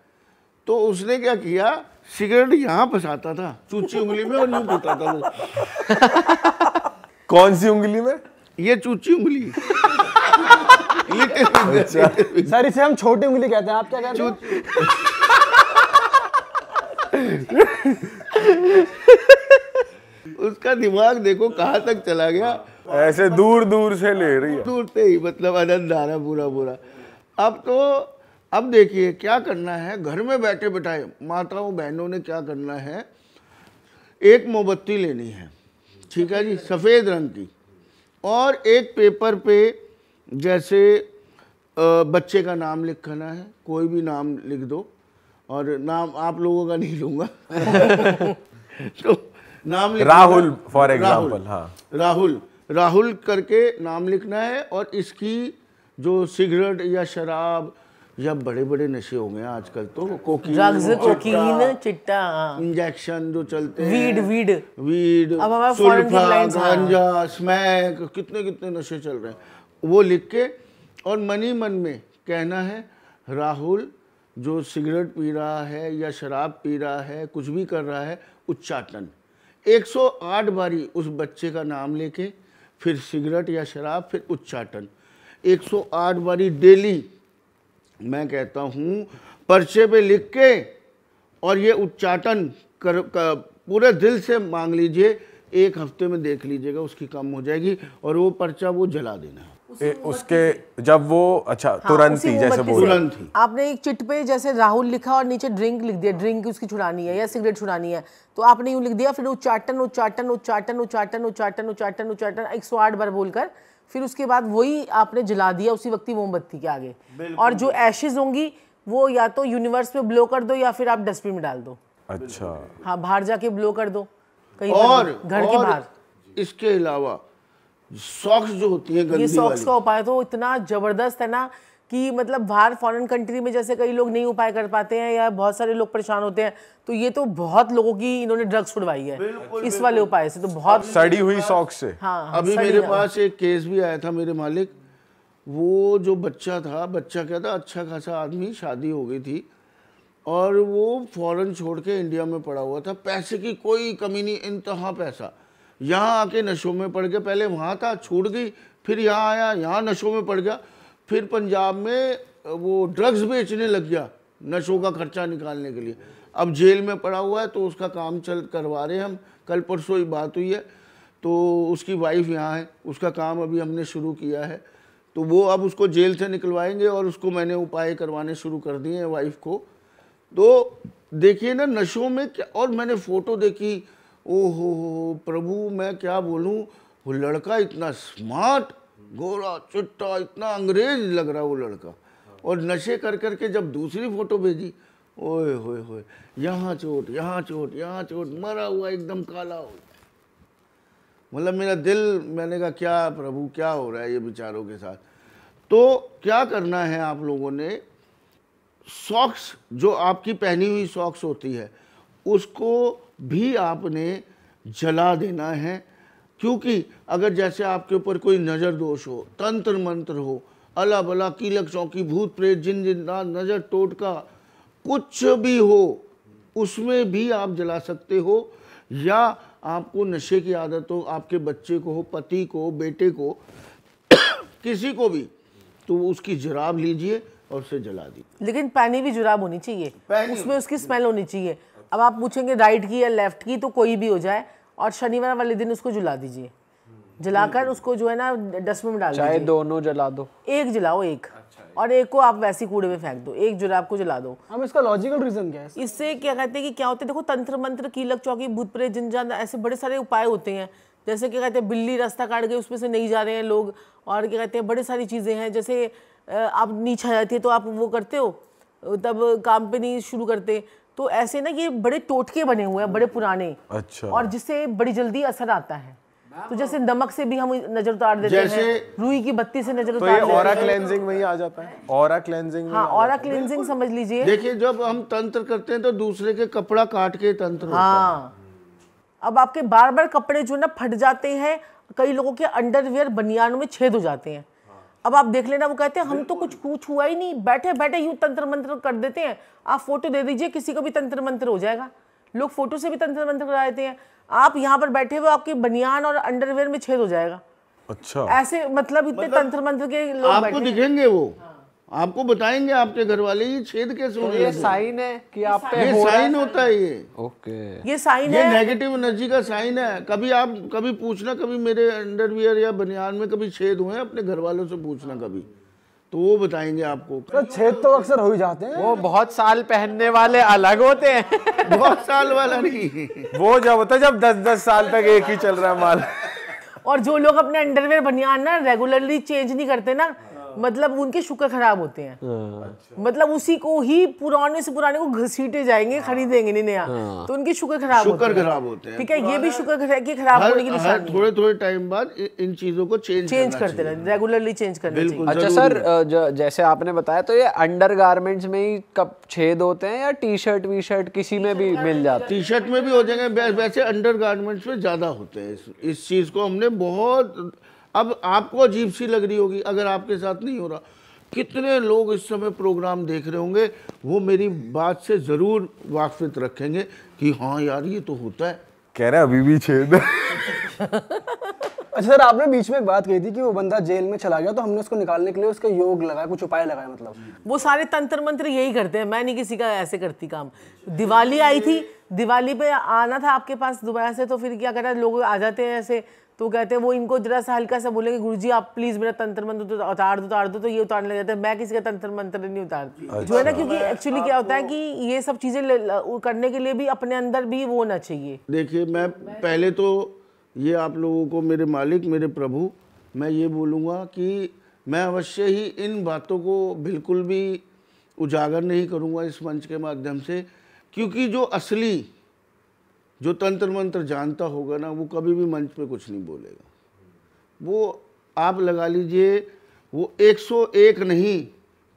तो उसने क्या किया, सिगरेट यहाँ फंसाता था चूची उंगली में और यूं पीता था वो। कौन सी उंगली में? ये चूची उंगली। सर इसे हम छोटी उंगली कहते हैं, आप क्या कहते हैं? उसका दिमाग देखो कहाँ तक चला गया, ऐसे दूर दूर से ले रही है, दूर से ही, मतलब आनंद आ रहा पूरा पूरा। अब देखिए क्या करना है, घर में बैठे बैठाए माताओं बहनों ने क्या करना है, एक मोमबत्ती लेनी है, ठीक है जी, सफ़ेद रंग की, और एक पेपर पे जैसे बच्चे का नाम लिखना है, कोई भी नाम लिख दो, और नाम आप लोगों का नहीं लूँगा। तो नाम लिखना, राहुल फॉर एग्जाम्पल, हाँ राहुल करके नाम लिखना है। और इसकी जो सिगरेट या शराब या बड़े बड़े नशे हो गए आजकल, तो कोकीन, चिट्टा, इंजेक्शन जो चलते हैं, वीड, सुल्फा, गांजा, स्मैक, कितने कितने नशे चल रहे हैं, वो लिख के, और मनी मन में कहना है, राहुल जो सिगरेट पी रहा है या शराब पी रहा है, कुछ भी कर रहा है, उच्चाटन 108 बारी उस बच्चे का नाम लेके, फिर सिगरेट या शराब, फिर उच्चाटन 108 बारी डेली। मैं कहता हूँ पर्चे पे लिख के, और ये उच्चाटन पूरे दिल से मांग लीजिए, 1 हफ्ते में देख लीजिएगा उसकी कम हो जाएगी, और वो पर्चा वो जला देना उसके जब वो, अच्छा तुरंत ही, जैसे तुरंत ही आपने एक चिट पे जैसे राहुल लिखा और नीचे ड्रिंक लिख दिया, ड्रिंक उसकी छुड़ानी है या सिगरेट छुड़ानी है, तो आपने यूँ लिख दिया, फिर उच्चाटन उच्चाटन उच्चाटन उच्चाटन उच्चाटन उच्चाटन उच्चाटन 108 बार बोलकर, फिर उसके बाद वही आपने जला दिया उसी वक्त ही मोमबत्ती के आगे, और जो एशेज होंगी वो या तो यूनिवर्स में ब्लो कर दो या फिर आप डस्टबिन में डाल दो। अच्छा, हाँ, बाहर जाके ब्लो कर दो कहीं और घर के बाहर। इसके अलावा सॉक्स जो होती है गंदी ये सॉक्स वाली, का उपाय तो इतना जबरदस्त है ना कि मतलब बाहर फॉरेन कंट्री में जैसे कई लोग नहीं उपाय कर पाते हैं या बहुत सारे लोग परेशान होते हैं, तो ये तो बहुत लोगों की इन्होंने ड्रग्स छुड़वाई है इस वाले उपाय से, तो बहुत सड़ी हुई सॉक्स से। हाँ, अभी मेरे पास एक केस भी आया था मेरे मालिक, वो जो बच्चा था, बच्चा क्या था, अच्छा खासा आदमी, शादी हो गई थी, और वो फॉरेन छोड़ के इंडिया में पड़ा हुआ था, पैसे की कोई कमी नहीं, इंतहा पैसा, यहाँ आके नशों में पड़ गया, पहले वहाँ था छूट गई, फिर यहाँ आया, यहाँ नशों में पड़ गया, फिर पंजाब में वो ड्रग्स बेचने लग गया नशों का खर्चा निकालने के लिए। अब जेल में पड़ा हुआ है, तो उसका काम करवा रहे हैं हम। कल परसों ही बात हुई है, तो उसकी वाइफ यहाँ है, उसका काम अभी हमने शुरू किया है। तो वो अब उसको जेल से निकलवाएंगे और उसको मैंने उपाय करवाने शुरू कर दिए हैं वाइफ को। तो देखिए ना नशों में क्या, और मैंने फ़ोटो देखी, ओहो प्रभु मैं क्या बोलूँ, वो लड़का इतना स्मार्ट, गोरा चुट्टा, इतना अंग्रेज लग रहा वो लड़का, और नशे कर करके जब दूसरी फ़ोटो भेजी, ओए होए होए, यहाँ चोट, यहाँ चोट, यहाँ चोट, मरा हुआ एकदम काला हो। मतलब मेरा दिल, मैंने कहा क्या प्रभु क्या हो रहा है ये बेचारों के साथ। तो क्या करना है आप लोगों ने, सॉक्स जो आपकी पहनी हुई सॉक्स होती है उसको भी आपने जला देना है। क्योंकि अगर जैसे आपके ऊपर कोई नज़र दोष हो, तंत्र मंत्र हो, अला बला कीलक चौकी भूत प्रेत जिन जिन्नात नज़र टोटका कुछ भी हो, उसमें भी आप जला सकते हो। या आपको नशे की आदत हो, आपके बच्चे को हो, पति को, बेटे को, किसी को भी, तो उसकी जुराब लीजिए और उसे जला दीजिए। लेकिन पहनी भी जुराब होनी चाहिए, उसमें उसकी स्मेल होनी चाहिए। अब आप पूछेंगे राइट की या लेफ्ट की, तो कोई भी हो जाए, और शनिवार वाले दिन उसको जला दीजिए। जलाकर उसको जो है ना डस्टबिन में डाल दीजिए। चाहे दोनों जला दो, एक जलाओ एक, और एक को आप वैसे कूड़े में फेंक दो, एक जुराब को जला दो। हम इसका लॉजिकल रीजन क्या है? इससे क्या कहते हैं कि क्या होता है, देखो तंत्र मंत्र कीलक चौकी भूत प्रेत जिन जान, ऐसे बड़े सारे उपाय होते हैं। जैसे क्या कहते हैं बिल्ली रास्ता काट गई, उसमें से नहीं जा रहे हैं लोग, और क्या कहते हैं बड़े सारी चीज़ें हैं। जैसे आप नीचे आ जाती है तो आप वो करते हो, तब काम पे नहीं शुरू करते। तो ऐसे ना ये बड़े टोटके बने हुए हैं, बड़े पुराने, अच्छा। और जिससे बड़ी जल्दी असर आता है। तो जैसे नमक से भी हम नजर उतार देते हैं, रुई की बत्ती से नजर तो उतार ये देते हैं। ऑरा क्लेंजिंग में ही आ जाता है, ऑरा क्लेंजिंग में हाँ, ऑरा क्लींजिंग समझ लीजिए। देखिए जब हम तंत्र करते हैं तो दूसरे के कपड़ा काट के तंत्र होता है। हाँ, अब आपके बार बार कपड़े जो ना फट जाते हैं, कई लोगों के अंडरवियर बनियानों में छेद हो जाते हैं। अब आप देख लेना, वो कहते हैं हम तो कुछ हुआ ही नहीं, बैठे बैठे यूं तंत्र मंत्र कर देते हैं। आप फोटो दे दीजिए, किसी को भी तंत्र मंत्र हो जाएगा। लोग फोटो से भी तंत्र मंत्र करा देते हैं। आप यहाँ पर बैठे हुए, आपके बनियान और अंडरवियर में छेद हो जाएगा। अच्छा, ऐसे मतलब इतने तंत्र मंत्र के लोग आपको बैठे हैं। दिखेंगे, वो आपको बताएंगे आपके घर वाले ये छेद कैसे हो ये गया। साइन है कि आप पे ये हो रहा साइन होता है, ये ओके। ये साइन ये है। नेगेटिव एनर्जी का साइन है। कभी पूछना, कभी मेरे अंडरवियर या बनियान में कभी छेद हुए हैं, अपने घर वालों से पूछना कभी, तो वो बताएंगे आपको। तो छेद तो अक्सर हो ही जाते हैं। वो बहुत साल पहनने वाले अलग होते हैं। बहुत साल वाला नहीं। वो जब होता है जब 10-10 साल तक एक ही चल रहा है माल। और जो लोग अपने अंडरवेयर बनियान ना रेगुलरली चेंज नहीं करते ना, मतलब उनके शुक्र खराब होते हैं। मतलब उसी को ही पुराने से पुराने को घसीटे जाएंगे, खरीदेंगे नहीं नया, तो उनके शुक्र खराब होते हैं। ठीक है, ये भी शुक्र की खराब होने की निशानी है। थोड़े थोड़े टाइम बाद इन चीजों को चेंज करते रहे, रेगुलरली चेंज करना चाहिए। अच्छा सर, जैसे आपने बताया, तो ये अंडर गारमेंट्स में ही कब छेद होते हैं या टी शर्ट वी शर्ट किसी में भी मिल जाता है? टी शर्ट में भी हो जाएंगे, वैसे अंडर गारमेंट्स में ज्यादा होते हैं। इस चीज को हमने बहुत, अब आपको अजीब सी लग रही होगी अगर आपके साथ नहीं हो रहा। कितने लोग इस समय प्रोग्राम देख रहे होंगे, वो मेरी बात से ज़रूर वाकिफ रखेंगे कि हाँ यार ये तो होता है। कह रहे अभी भी छेद है। अच्छा सर, आपने बीच में एक बात कही थी कि वो बंदा जेल में चला गया, तो हमने उसको निकालने के लिए उसका योग लगाया, कुछ उपाय लगाया। मतलब वो सारे तंत्र मंत्र यही करते हैं, मैं नहीं किसी का ऐसे करती काम। दिवाली आई थी, दिवाली पे आना था आपके पास दोबारा से, तो फिर क्या करा, लोग आ जाते हैं ऐसे, तो कहते हैं वो इनको जरा सा हल्का सा बोलेंगे गुरुजी आप प्लीज मेरा तंत्र मंत्र तो उतार दो, तो ये उतारने लग जाते हैं। मैं किसी का तंत्र मंत्र नहीं उतारती। जो है ना, क्योंकि एक्चुअली क्या होता है कि ये सब चीजें करने के लिए भी अपने अंदर भी वो होना चाहिए। देखिए, मैं पहले तो ये आप लोगों को, मेरे मालिक, मेरे प्रभु, मैं ये बोलूँगा कि मैं अवश्य ही इन बातों को बिल्कुल भी उजागर नहीं करूँगा इस मंच के माध्यम से, क्योंकि जो तंत्र मंत्र जानता होगा ना, वो कभी भी मंच पे कुछ नहीं बोलेगा। वो आप लगा लीजिए, वो 101 नहीं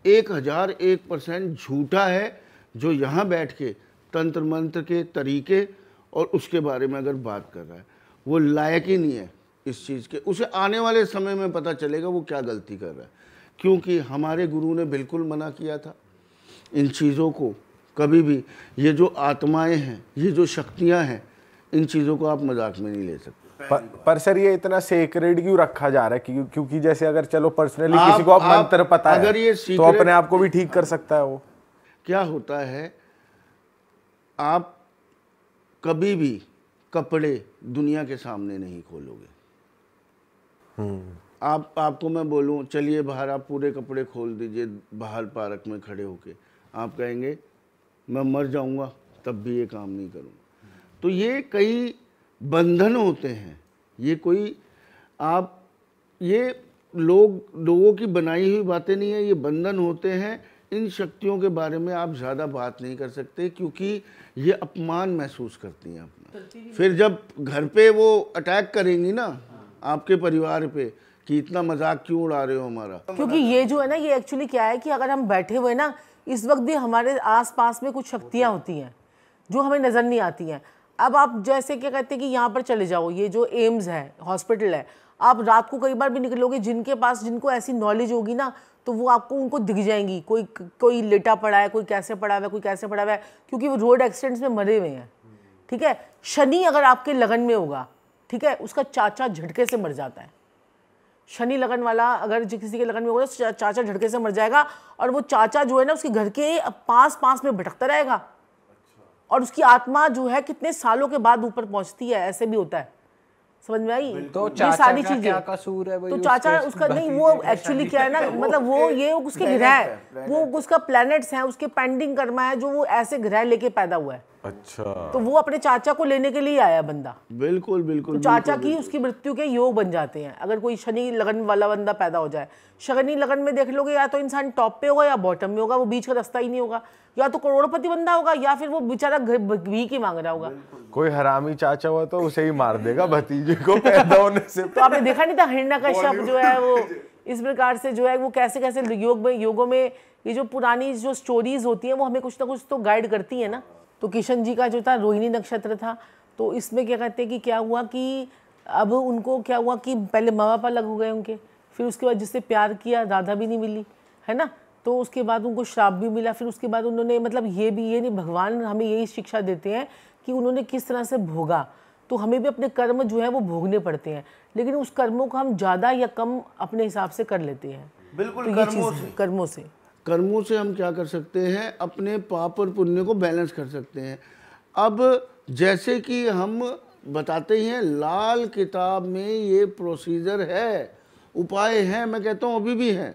1001% झूठा है जो यहाँ बैठ के तंत्र मंत्र के तरीके और उसके बारे में अगर बात कर रहा है। वो लायक ही नहीं है इस चीज़ के। उसे आने वाले समय में पता चलेगा वो क्या गलती कर रहा है, क्योंकि हमारे गुरु ने बिल्कुल मना किया था इन चीज़ों को। कभी भी ये जो आत्माएं हैं, ये जो शक्तियां हैं, इन चीज़ों को आप मजाक में नहीं ले सकते। पर सर ये इतना सेक्रेड क्यों रखा जा रहा है? क्योंकि जैसे अगर चलो पर्सनली किसी को आप मंत्र पता अगर है ये तो अपने आप को भी ठीक कर सकता है वो। क्या होता है, आप कभी भी कपड़े दुनिया के सामने नहीं खोलोगे। आपको मैं बोलूं चलिए बाहर, आप पूरे कपड़े खोल दीजिए बाहर पार्क में खड़े होके, आप कहेंगे मैं मर जाऊंगा तब भी ये काम नहीं करूंगा। तो ये कई बंधन होते हैं, ये कोई आप ये लोगों की बनाई हुई बातें नहीं है, ये बंधन होते हैं। इन शक्तियों के बारे में आप ज़्यादा बात नहीं कर सकते क्योंकि ये अपमान महसूस करती हैं अपना। फिर जब घर पे वो अटैक करेंगी ना आपके परिवार पे कि इतना मजाक क्यों उड़ा रहे हो हमारा, क्योंकि ये जो है ना, ये एक्चुअली क्या है कि अगर हम बैठे हुए ना, इस वक्त भी हमारे आसपास में कुछ शक्तियाँ होती हैं जो हमें नज़र नहीं आती हैं। अब आप जैसे क्या कहते हैं कि यहाँ पर चले जाओ, ये जो एम्स है, हॉस्पिटल है, आप रात को कई बार भी निकलोगे, जिनको ऐसी नॉलेज होगी ना तो वो आपको उनको दिख जाएंगी, कोई लेटा पड़ा है, कोई कैसे पड़ा हुआ है, कोई कैसे पड़ा हुआ है, क्योंकि वो रोड एक्सीडेंट्स में मरे हुए हैं। ठीक है, शनि अगर आपके लगन में होगा, ठीक है, उसका चाचा झटके से मर जाता है। शनि लगन वाला अगर किसी के लगन में होगा तो चाचा झटके से मर जाएगा, और वो चाचा जो है ना उसके घर के पास में भटकता रहेगा, और उसकी आत्मा जो है कितने सालों के बाद ऊपर पहुंचती है, ऐसे भी होता है। समझ में आई? तो ये चाचा सारी का चीजें क्या कसूर है भाई? तो चाचा उसका नहीं, वो एक्चुअली क्या है ना, मतलब वो ये उसके ग्रह है, वो उसका प्लैनेट्स हैं, उसके पेंडिंग कर्मा है जो वो ऐसे ग्रह लेके पैदा हुआ है। अच्छा, तो वो अपने चाचा को लेने के लिए आया बंदा। बिल्कुल बिल्कुल। तो चाचा की उसकी मृत्यु के योग बन जाते हैं अगर कोई शनि लगन वाला बंदा पैदा हो जाए। शनि लगन में देख लोगे, या तो इंसान टॉप पे होगा या बॉटम में होगा, वो बीच का रास्ता ही नहीं होगा। या तो करोड़पति बंदा होगा या फिर वो बेचारा भीख ही मांग रहा होगा। कोई हरामी चाचा हुआ तो उसे ही मार देगा भतीजे को पैदा होने से। तो आपने देखा नहीं था हिरण्यकश्यप जो है वो इस प्रकार से जो है वो कैसे कैसे योगों में ये जो पुरानी जो स्टोरीज होती हैं वो हमें कुछ ना कुछ तो गाइड करती है ना। तो किशन जी का जो था रोहिणी नक्षत्र था, तो इसमें क्या कहते हैं कि क्या हुआ कि अब उनको क्या हुआ कि पहले माँ बाप अलग हो गए उनके, फिर उसके बाद जिससे प्यार किया राधा भी नहीं मिली, है ना, तो उसके बाद उनको श्राप भी मिला। फिर उसके बाद उन्होंने मतलब ये नहीं, भगवान हमें यही शिक्षा देते हैं कि उन्होंने किस तरह से भोगा, तो हमें भी अपने कर्म जो है वो भोगने पड़ते हैं, लेकिन उस कर्मों को हम ज़्यादा या कम अपने हिसाब से कर लेते हैं। बिल्कुल, तो कर्मों से हम क्या कर सकते हैं, अपने पाप और पुण्य को बैलेंस कर सकते हैं। अब जैसे कि हम बताते ही हैं लाल किताब में ये प्रोसीजर है, उपाय हैं, मैं कहता हूँ अभी भी हैं,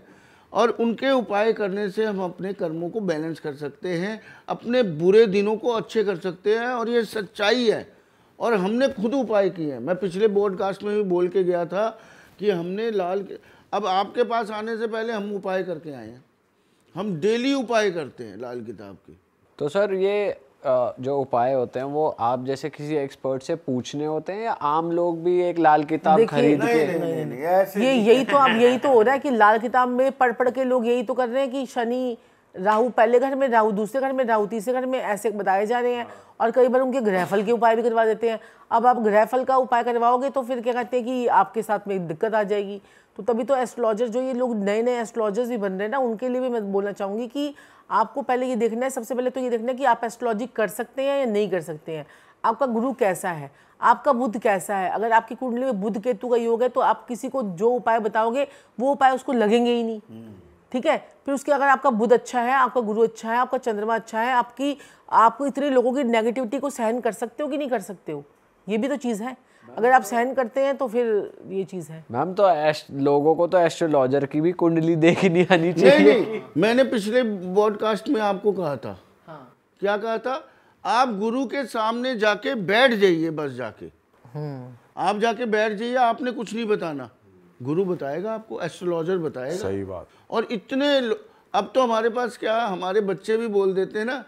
और उनके उपाय करने से हम अपने कर्मों को बैलेंस कर सकते हैं, अपने बुरे दिनों को अच्छे कर सकते हैं, और ये सच्चाई है। और हमने खुद उपाय किए हैं। मैं पिछले पॉडकास्ट में भी बोल के गया था कि हमने अब आपके पास आने से पहले हम उपाय करके आए हैं, हम डेली उपाय करते हैं लाल किताब की। तो सर ये जो उपाय होते हैं वो आप जैसे किसी एक्सपर्ट से पूछने होते हैं या आम लोग भी एक लाल किताब खरीद के? यही तो हो रहा है कि लाल किताब में पढ़ के लोग यही तो कर रहे हैं कि शनि राहु पहले घर में, राहु दूसरे घर में, राहु तीसरे घर में, ऐसे बताए जा रहे हैं। और कई बार उनके ग्रहफल के उपाय भी करवा देते हैं। अब आप ग्रहफल का उपाय करवाओगे तो फिर क्या कहते हैं कि आपके साथ में दिक्कत आ जाएगी। तो तभी तो एस्ट्रोलॉजर जो ये लोग नए एस्ट्रोलॉजर्स भी बन रहे हैं ना, उनके लिए भी मैं बोलना चाहूँगी कि आपको पहले ये देखना है, सबसे पहले तो ये देखना है कि आप एस्ट्रोलॉजी कर सकते हैं या नहीं कर सकते हैं, आपका गुरु कैसा है, आपका बुध कैसा है। अगर आपकी कुंडली में बुध केतु का योग है तो आप किसी को जो उपाय बताओगे वो उपाय उसको लगेंगे ही नहीं, ठीक है। फिर उसके अगर आपका बुध अच्छा है, आपका गुरु अच्छा है, आपका चंद्रमा अच्छा है, आपको इतने लोगों की नेगेटिविटी को सहन कर सकते हो कि नहीं कर सकते हो, ये भी तो चीज़ है। अगर आप सहन करते हैं तो फिर ये चीज़ है। मैम तो लोगों को तो एस्ट्रोलॉजर की भी कुंडली देखनी आनी चाहिए। नहीं, मैंने पिछले पॉडकास्ट में आपको कहा था। हाँ। क्या कहा था? आप गुरु के सामने जाके बैठ जाइए, बस जाके आप जाके बैठ जाइए, आपने कुछ नहीं बताना, गुरु बताएगा आपको, एस्ट्रोलॉजर बताएगा। सही बात। और इतने अब तो हमारे पास क्या, हमारे बच्चे भी बोल देते हैं ना,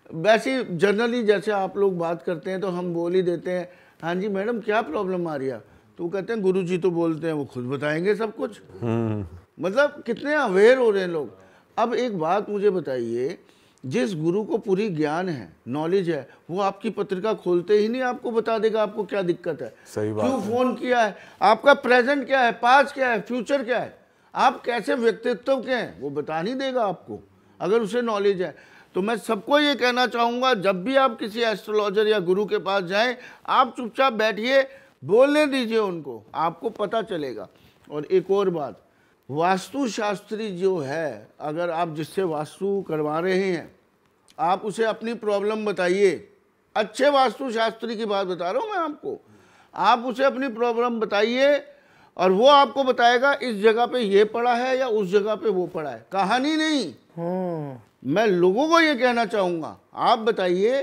वैसे जनरली जैसे आप लोग बात करते हैं तो हम बोल ही देते हैं, हाँ जी मैडम क्या प्रॉब्लम आ रही है, तो वो कहते हैं गुरुजी तो बोलते हैं वो खुद बताएंगे सब कुछ। मतलब कितने अवेयर हो रहे हैं लोग। अब एक बात मुझे बताइए, जिस गुरु को पूरी ज्ञान है, नॉलेज है, वो आपकी पत्रिका खोलते ही नहीं आपको बता देगा आपको क्या दिक्कत है, सही बात, क्यों फोन किया है, आपका प्रेजेंट क्या है, पास्ट क्या है, फ्यूचर क्या है, आप कैसे व्यक्तित्व के हैं, वो बता नहीं देगा आपको अगर उसे नॉलेज है। तो मैं सबको ये कहना चाहूँगा, जब भी आप किसी एस्ट्रोलॉजर या गुरु के पास जाएं, आप चुपचाप बैठिए, बोलने दीजिए उनको, आपको पता चलेगा। और एक और बात, वास्तुशास्त्री जो है, अगर आप जिससे वास्तु करवा रहे हैं, आप उसे अपनी प्रॉब्लम बताइए। अच्छे वास्तुशास्त्री की बात बता रहा हूँ मैं आपको। आप उसे अपनी प्रॉब्लम बताइए और वो आपको बताएगा इस जगह पे ये पड़ा है या उस जगह पे वो पड़ा है, कहानी नहीं। मैं लोगों को ये कहना चाहूँगा, आप बताइए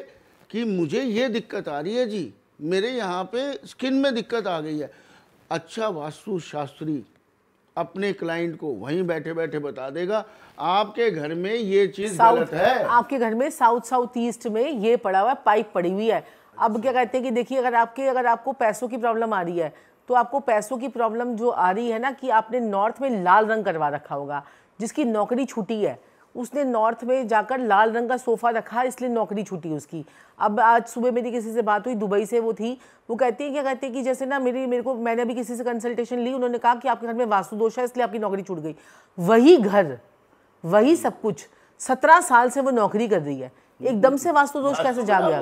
कि मुझे ये दिक्कत आ रही है जी, मेरे यहाँ पे स्किन में दिक्कत आ गई है। अच्छा वास्तुशास्त्री अपने क्लाइंट को वहीं बैठे बैठे बता देगा आपके घर में ये चीज गलत है, आपके घर में साउथ ईस्ट में ये पड़ा हुआ है, पाइप पड़ी हुई है। अब क्या कहते हैं कि देखिए, अगर आपको पैसों की प्रॉब्लम आ रही है, तो आपको पैसों की प्रॉब्लम जो आ रही है ना, कि आपने नॉर्थ में लाल रंग करवा रखा होगा। जिसकी नौकरी छूटी है उसने नॉर्थ में जाकर लाल रंग का सोफा रखा, इसलिए नौकरी छूटी उसकी। अब आज सुबह मेरी किसी से बात हुई, दुबई से वो थी, वो कहती है, क्या कहते हैं कि जैसे ना मैंने अभी किसी से कंसल्टेशन ली, उन्होंने कहा कि आपके घर में वास्तु दोष है, इसलिए आपकी नौकरी छूट गई। वही घर, वही सब कुछ, 17 साल से वो नौकरी कर रही है, एकदम से वास्तु दोष कैसे जा गया?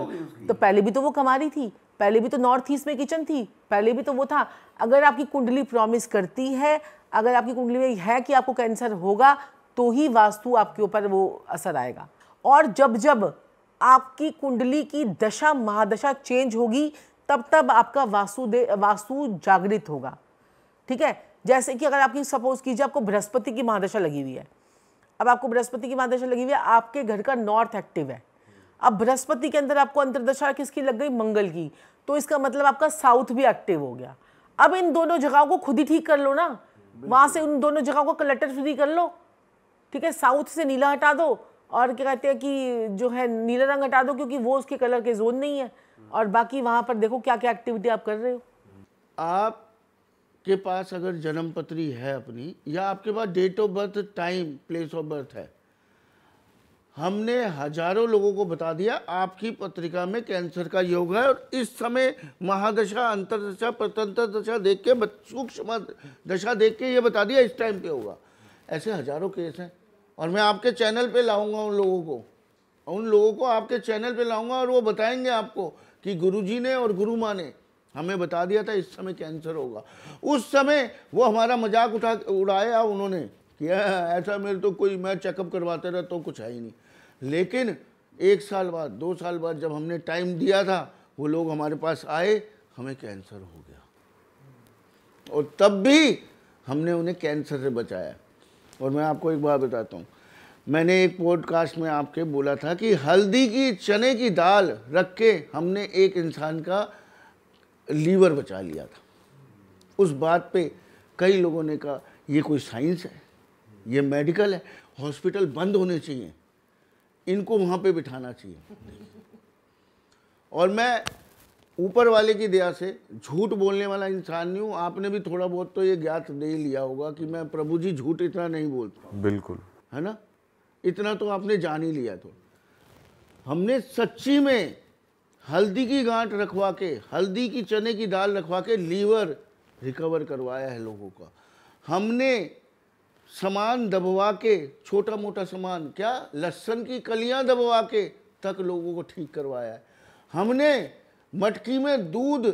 तो पहले भी तो वो कमा रही थी, पहले भी तो नॉर्थ ईस्ट में किचन थी, पहले भी तो वो था। अगर आपकी कुंडली प्रॉमिस करती है, अगर आपकी कुंडली में है कि आपको कैंसर होगा, तो ही वास्तु आपके ऊपर वो असर आएगा। और जब जब आपकी कुंडली की दशा महादशा चेंज होगी, तब तब आपका वास्तु जागृत होगा। ठीक है, जैसे कि अगर आपकी सपोज कीजिए आपको बृहस्पति की महादशा लगी हुई है, अब आपको बृहस्पति की महादशा लगी हुई है, आपके घर का नॉर्थ एक्टिव है। अब बृहस्पति के अंदर आपको अंतर्दशा किसकी लग गई? मंगल की। तो इसका मतलब आपका साउथ भी एक्टिव हो गया। अब इन दोनों जगहों को खुद ही ठीक कर लो ना, वहां से उन दोनों जगहों को क्लटर फ्री कर लो। ठीक है, साउथ से नीला हटा दो, और क्या कहते हैं कि जो है नीला रंग हटा दो, क्योंकि वो उसके कलर के जोन नहीं है। और बाकी वहां पर देखो क्या क्या एक्टिविटी आप कर रहे हो। आपके पास अगर जन्म पत्री है अपनी, या आपके पास date of birth, time, place of birth है, हमने हजारों लोगों को बता दिया आपकी पत्रिका में कैंसर का योग है, और इस समय महादशा, अंतरदशा, प्रतंत्र दशा देख के, सूक्ष्म दशा देख के ये बता दिया इस टाइम पे होगा। ऐसे हजारों केस हैं, और मैं आपके चैनल पे लाऊंगा उन लोगों को आपके चैनल पे लाऊंगा, और वो बताएंगे आपको कि गुरुजी ने और गुरु माँ ने हमें बता दिया था इस समय कैंसर होगा। उस समय वो हमारा मजाक उड़ाया उन्होंने कि ऐसा मेरे तो कोई, मैं चेकअप करवाते रहा तो कुछ है ही नहीं। लेकिन 1 साल बाद, 2 साल बाद जब हमने टाइम दिया था, वो लोग हमारे पास आए, हमें कैंसर हो गया, और तब भी हमने उन्हें कैंसर से बचाया। और मैं आपको एक बात बताता हूँ, मैंने एक पॉडकास्ट में आपके बोला था कि हल्दी की, चने की दाल रख के हमने एक इंसान का लीवर बचा लिया था। उस बात पे कई लोगों ने कहा ये कोई साइंस है, ये मेडिकल है, हॉस्पिटल बंद होने चाहिए, इनको वहाँ पे बिठाना चाहिए। और मैं ऊपर वाले की दया से झूठ बोलने वाला इंसान नहीं हूँ। आपने भी थोड़ा बहुत तो ये ज्ञात दे लिया होगा कि मैं, प्रभु जी, झूठ इतना नहीं बोलता। बिल्कुल, है ना, इतना तो आपने जान ही लिया। तो हमने सच्ची में हल्दी की गांठ रखवा के, हल्दी की चने की दाल रखवा के लीवर रिकवर करवाया है लोगों का। हमने सामान दबवा के, छोटा मोटा सामान, क्या लहसुन की कलियां दबवा के तक लोगों को ठीक करवाया है। हमने मटकी में दूध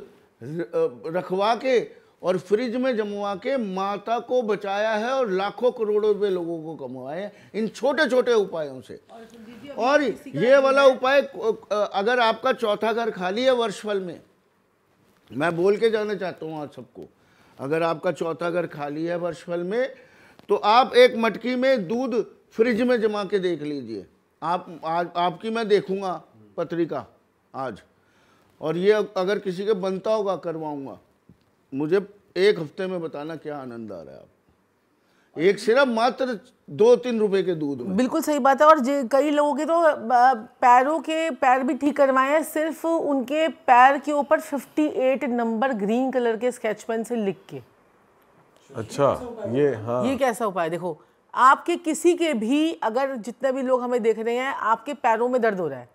रखवा के और फ्रिज में जमवा के माता को बचाया है, और लाखों करोड़ों रुपए लोगों को कमाए हैं इन छोटे छोटे उपायों से। और ये वाला उपाय, अगर आपका चौथा घर खाली है वर्षफल में, मैं बोल के जाना चाहता हूँ आज सबको, अगर आपका चौथा घर खाली है वर्षफल में, तो आप एक मटकी में दूध फ्रिज में जमा के देख लीजिए। आपकी मैं देखूंगा पत्रिका आज, और ये अगर किसी के बनता होगा करवाऊंगा। मुझे 1 हफ्ते में बताना क्या आनंद आ रहा है आप, एक सिर्फ मात्र 2-3 रुपए के दूध में। बिल्कुल सही बात है। और कई लोगों के तो पैरों के पैर भी ठीक करवाए हैं, सिर्फ उनके पैर के ऊपर 58 नंबर ग्रीन कलर के स्केच पेन से लिख के। अच्छा, ये हाँ, ये कैसा उपाय? देखो, आपके किसी के भी, अगर जितने भी लोग हमें देख रहे हैं, आपके पैरों में दर्द हो रहा है,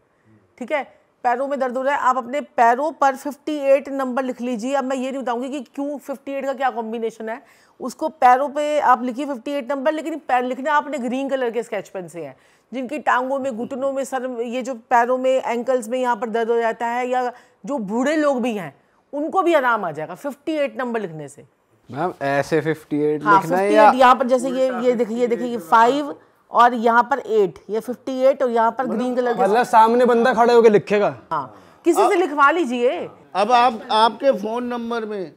ठीक है, पैरों में दर्द हो रहा है, आप अपने पैरों पर 58 नंबर लिख लीजिए। अब मैं ये नहीं बताऊंगी कि क्यों 58 का क्या कॉम्बिनेशन है, उसको पैरों पे आप लिखिए 58 नंबर, लेकिन पैर लिखना आपने ग्रीन कलर के स्केच पेन से है। जिनकी टांगों में, घुटनों में, सर, ये जो पैरों में, एंकल्स में यहाँ पर दर्द हो जाता है, या जो बूढ़े लोग भी हैं उनको भी आराम आ जाएगा 58 नंबर लिखने से। मैम ऐसे 58 हाँ, लिखना है 58 या यहाँ पर जैसे ये देखिए 5 और यहाँ पर 8, ये 58 और यहाँ पर ग्रीन कलर के मतलब सामने बंदा खड़े होके लिखेगा। हाँ, किसी से लिखवा लीजिए। अब आपके फोन नंबर में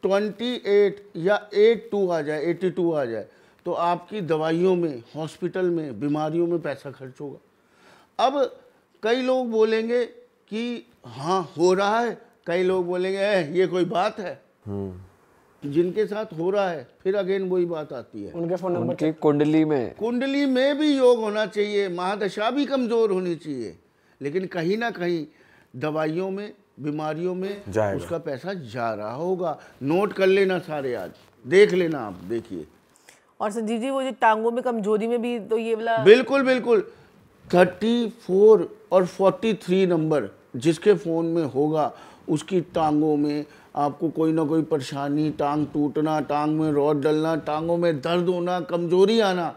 28 या 82 आ जाए, 82 आ जाए, तो आपकी दवाइयों में, हॉस्पिटल में, बीमारियों में पैसा खर्च होगा। अब कई लोग बोलेंगे कि हाँ हो रहा है, कई लोग बोलेंगे ये कोई बात है। जिनके साथ हो रहा है फिर अगेन वही बात आती है, उनके फोन नंबर उनकी कुंडली में भी योग होना चाहिए, महादशा भी कमजोर होनी चाहिए, लेकिन कहीं ना कहीं दवाइयों में, बीमारियों में उसका पैसा जा रहा होगा। नोट कर लेना सारे, आज देख लेना, आप देखिए। और संजीव जी वो जो टांगों में कमजोरी में भी तो ये वाला बिल्कुल बिल्कुल 34 और 43 नंबर जिसके फ़ोन में होगा, उसकी टांगों में आपको कोई ना कोई परेशानी, टांग टूटना, टांग में रॉड डलना, टांगों में दर्द होना, कमजोरी आना,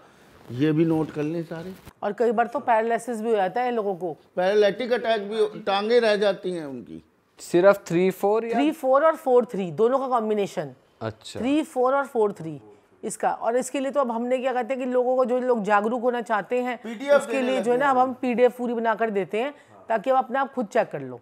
ये भी नोट कर लें सारे। और कई बार तो पैरालिसिस भी हो जाता है लोगों को, पैरालिटिक अटैक भी, टांगे रह जाती हैं उनकी। सिर्फ 3-4 या 3-4 और 4-3 दोनों का कॉम्बिनेशन। अच्छा 3-4 और 4-3 इसका। और इसके लिए तो अब हमने क्या कहते हैं कि लोगों को, जो लोग जागरूक होना चाहते हैं उसके लिए जो है ना, अब हम PDF पूरी बनाकर देते हैं ताकि आप अपने आप खुद चेक कर लो,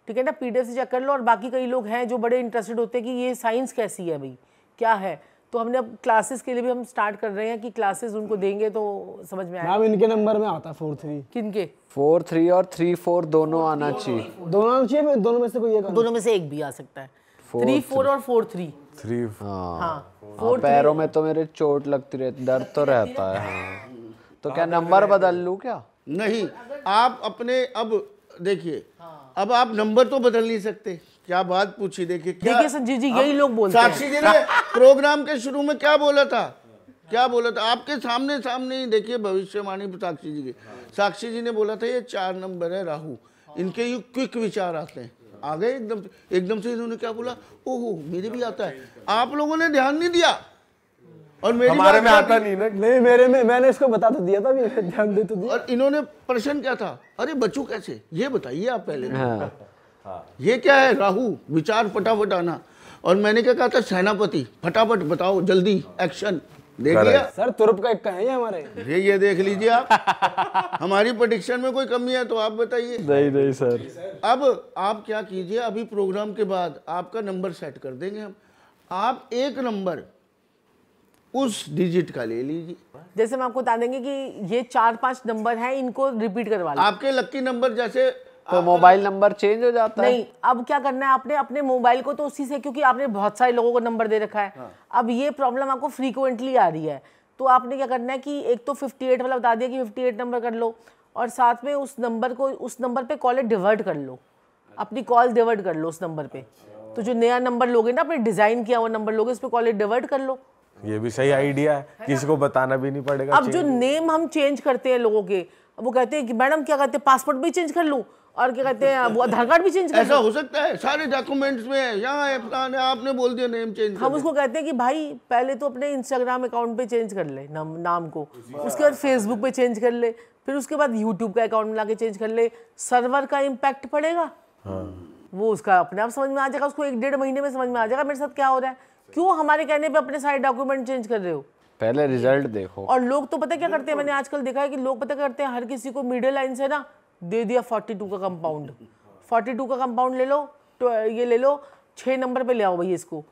ठीक है ना, PDF से चेक कर लो। और बाकी कई लोग हैं जो बड़े इंटरेस्टेड होते हैं कि ये साइंस कैसी है भाई, क्या है, तो हमने अब क्लासेस के लिए भी हम स्टार्ट कर रहे हैं कि क्लासेस उनको देंगे तो समझ में आएगा। मैम इनके नंबर में आता 4-3, किनके? 4-3 और 3-4 दोनों आना चाहिए। दोनों आना चाहिए, दोनों में से कोई एक? दोनों में से एक भी आ सकता है। 3-4 और 4-3। 3 हाँ, पैरों में तो मेरे चोट लगती रहती, दर्द तो रहता है। हाँ। तो क्या नंबर बदल लूं क्या? नहीं, आप अपने, अब देखिए, अब आप नंबर तो बदल नहीं सकते। क्या बात पूछी, देखिए संजीव जी यही लोग बोलते हैं। साक्षी जी ने प्रोग्राम के शुरू में क्या बोला था, आपके सामने ही देखिए भविष्यवाणी साक्षी जी की। साक्षी जी ने बोला था ये 4 नंबर है राहु, इनके ये क्विक विचार आते हैं, आ गए एकदम से इन्होंने क्या बोला, ओहो मेरे भी आता है। आप लोगों ने ध्यान नहीं दिया, और मेरी हमारे में आता नहीं ना। नहीं, मेरे में, मैंने इसको बता तो दिया था, भी ध्यान दे तो दिया। और इन्होंने प्रश्न क्या था, अरे बच्चों कैसे, ये बताइए आप पहले। ये क्या है, राहु विचार फटाफट आना। और मैंने क्या कहा था, सेनापति फटाफट बताओ, जल्दी एक्शन। देख लिया सर, तुरुप का इक्का है ये हमारे। ये देख लीजिए आप। हमारी प्रेडिक्शन में कोई कमी है तो आप बताइए। नहीं सर। अब आप क्या कीजिए, अभी प्रोग्राम के बाद आपका नंबर सेट कर देंगे हम। आप एक नंबर उस डिजिट का ले लीजिए। जैसे हम आपको बता देंगे कि ये 4-5 नंबर हैं, इनको रिपीट करवा लो। आपके लकी नंबर जैसे, तो मोबाइल नंबर चेंज हो जाता है? नहीं, अब क्या करना है आपने, अपने मोबाइल को तो उसी से, क्योंकि आपने बहुत सारे लोगों को नंबर दे रखा है। अब ये प्रॉब्लम आपको फ्रीक्वेंटली आ रही है, तो आपने क्या करना है कि एक तो 58 वाला बता दिया कि 58 नंबर कर लो, और साथ में उस नंबर पे कॉल डिवर्ट कर लो, अपनी कॉल डिवर्ट कर लो उस नंबर पे। तो जो नया नंबर लोगे ना, आपने डिजाइन किया हुआ नंबर लोगे, उस पर कॉल डिवर्ट कर लो। ये भी सही आइडिया है, किसी को बताना भी नहीं पड़ेगा। अब जो नेम हम चेंज करते हैं लोगों के, वो कहते हैं कि मैडम क्या कहते हैं, पासपोर्ट भी चेंज कर लूं, और क्या कहते हैं वो आधार कार्ड भी चेंज कर ऐसा हो सकता है, सारे डॉक्यूमेंट्स में यहाँ है, आपने बोल दिया नेम चेंज। हम उसको कहते हैं कि भाई पहले तो अपने इंस्टाग्राम अकाउंट पे चेंज कर ले नाम को, उसके बाद फेसबुक पे चेंज कर ले, फिर उसके बाद यूट्यूब का अकाउंट मिला के चेंज कर ले। सर्वर का इम्पैक्ट पड़ेगा, वो उसका अपने आप समझ में आ जाएगा, उसको 1-1.5 महीने में समझ में आ जाएगा मेरे साथ क्या हो रहा है, क्यों हमारे कहने पे अपने सारे डॉक्यूमेंट चेंज कर रहे हो। पहले रिजल्ट देखो। और लोग तो पता क्या करते हैं, मैंने आजकल देखा है कि लोग पता करते हैं, हर किसी को मिडिल लाइन से ना दे दिया 42 का कंपाउंड। 42 का कंपाउंड ले लो, तो ये ले लो, 6 नंबर पे ले आओ भाई इसको।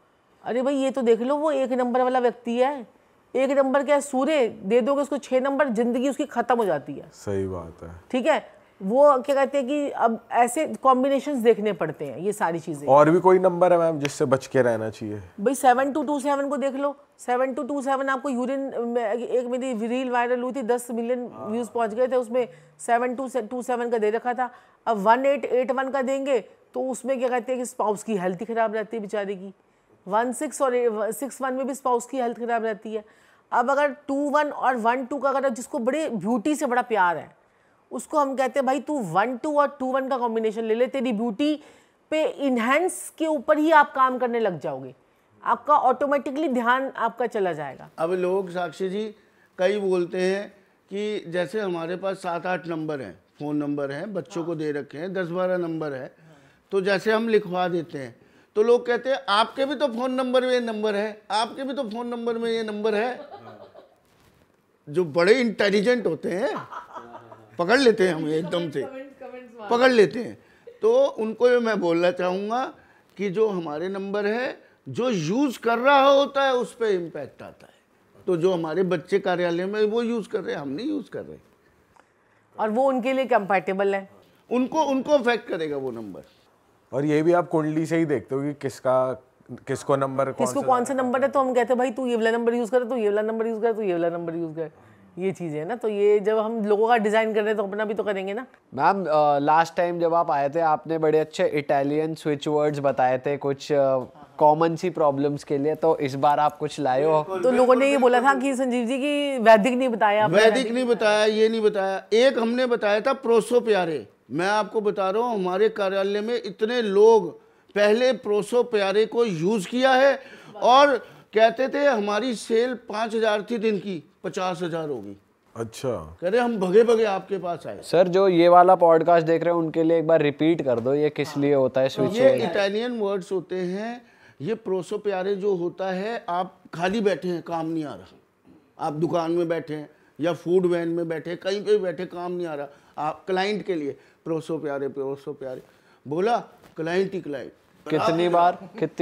अरे भाई ये तो देख लो, वो 1 नंबर वाला व्यक्ति है, 1 नंबर क्या सूर्य, दे दोगे उसको 6 नंबर, जिंदगी उसकी खत्म हो जाती है। सही बात है। ठीक है, वो क्या कहते हैं कि अब ऐसे कॉम्बिनेशंस देखने पड़ते हैं, ये सारी चीजें। और भी कोई नंबर है मैम जिससे बच के रहना चाहिए? भाई 7227 को देख लो, 7227 आपको यूरिन, एक मेरी रील वायरल हुई थी, 10 मिलियन व्यूज पहुंच गए थे, उसमें 7227 का दे रखा था। अब 1881 का देंगे तो उसमें क्या कहते हैं कि स्पाउस की हेल्थ ही खराब रहती है बेचारे की। 16 और 61 में भी स्पाउस की हेल्थ खराब रहती है। अब अगर 21 और 12 का, अगर जिसको बड़े ब्यूटी से बड़ा प्यार है, उसको हम कहते हैं भाई तू 12 और 21 का कॉम्बिनेशन ले ले, तेरी ब्यूटी पे इनहेंस के ऊपर ही आप काम करने लग जाओगे, आपका ऑटोमेटिकली ध्यान आपका चला जाएगा। अब लोग साक्षी जी कई बोलते हैं कि जैसे हमारे पास 7-8 नंबर हैं, फ़ोन नंबर हैं, बच्चों को दे रखे हैं, 10-12 नंबर है, तो जैसे हम लिखवा देते हैं, तो लोग कहते हैं आपके भी तो फोन नंबर में ये नंबर है, आपके भी तो फोन नंबर में ये नंबर है। जो बड़े इंटेलिजेंट होते हैं पकड़ लेते हैं, हमें एकदम से पकड़ लेते हैं। तो उनको ये मैं बोलना चाहूँगा कि जो हमारे नंबर है, जो यूज़ कर रहा होता है उस पर इम्पैक्ट आता है। तो जो हमारे बच्चे कार्यालय में वो यूज़ कर रहे हैं, हम नहीं यूज़ कर रहे, और वो उनके लिए कंपैटिबल है, उनको अफेक्ट करेगा वो नंबर। और ये भी आप कुंडली से ही देखते हो कि किसको नंबर किसको कौन सा नंबर है, तो हम कहते हैं भाई तू ये वाला नंबर यूज़ कर, तू ये वाला नंबर यूज़ कर, तू ये वाला नंबर यूज़ कर। ये चीज़ है ना, तो ये जब हम लोगों का डिज़ाइन कर रहे हैं तो अपना भी तो करेंगे ना। मैम लास्ट टाइम जब आप आए थे आपने बड़े अच्छे इटालियन स्विच वर्ड्स बताए थे कुछ कॉमन सी प्रॉब्लम्स के लिए, तो इस बार आप कुछ लाए हो? तो लोगों ने ये बोला था कि संजीव जी की वैदिक नहीं बताया आपने। वैदिक नहीं बताया, ये नहीं बताया। एक हमने बताया था प्रोसो प्यारे। मैं आपको बता रहा हूँ हमारे कार्यालय में इतने लोग पहले प्रोसो प्यारे को यूज किया है और कहते थे हमारी सेल 5,000 थी दिन की, 50,000 होगी। अच्छा, कह रहे हम भगे भगे आपके पास आए। सर जो ये वाला पॉडकास्ट देख रहे हैं उनके लिए एक बार रिपीट कर दो, ये किस लिए होता है स्विच? ये इटालियन वर्ड्स होते हैं। ये प्रोसो प्यारे जो होता है, आप खाली बैठे हैं, काम नहीं आ रहा, आप दुकान में बैठे हैं या फूड वैन में बैठे, कहीं पे बैठे, काम नहीं आ रहा, आप क्लाइंट के लिए प्रोसो प्यारे बोला, क्लाइंट ही क्लाइंट। कितनी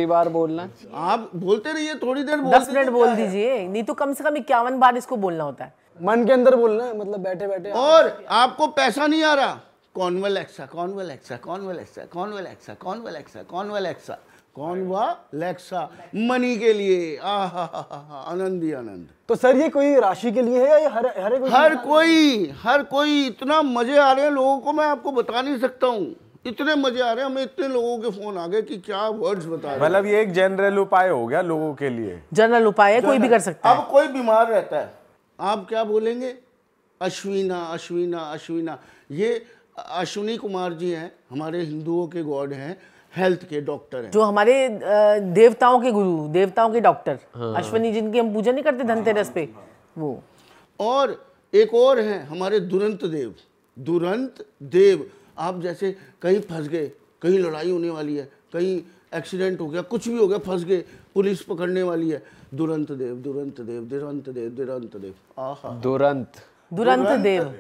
बार बोलना है? आप बोलते रहिए, थोड़ी देर 10 मिनट बोल दीजिए, नहीं तो कम से कम 51 बार इसको बोलना होता है। मन के अंदर बोलना है, मतलब बैठे बैठे। और आपको पैसा नहीं आ रहा, कॉन्वेलेक्सा कॉन्वेलेक्सा कॉन्वेलेक्सा कॉन्वेलेक्सा कॉन्वेलेक्सा कॉन्वेलेक्सा कॉन्वेलेक्सा मनी के लिए। आनंद ही आनंद। तो सर ये कोई राशि के लिए है या ये हर कोई इतना मजे आ रहे हैं लोगों को, मैं आपको बता नहीं सकता हूँ, इतने मजे आ रहे हैं हमें। इतने लोगों के फोन आ गए कि क्या वर्ड्स बता रहे हैं। मतलब ये एक जनरल उपाय हो गया लोगों के लिए। जनरल उपाय है, कोई भी कर सकता है। अब कोई बीमार रहता है, आप क्या बोलेंगे? अश्विना अश्विना अश्विना। ये अश्विनी कुमार जी हैं, हमारे हिंदुओं के गॉड हैं, हेल्थ के डॉक्टर हैं, जो हमारे देवताओं के गुरु, देवताओं के डॉक्टर। अश्विनी जिनकी हम पूजा नहीं करते धनतेरस पे, वो। और एक और हैं हमारे दुरंत देव। आप जैसे कहीं फंस गए, कहीं लड़ाई होने वाली है, कहीं एक्सीडेंट हो गया, कुछ भी हो गया, फंस गए, पुलिस पकड़ने वाली है, दुरंत देव। आहा, दुरंत देव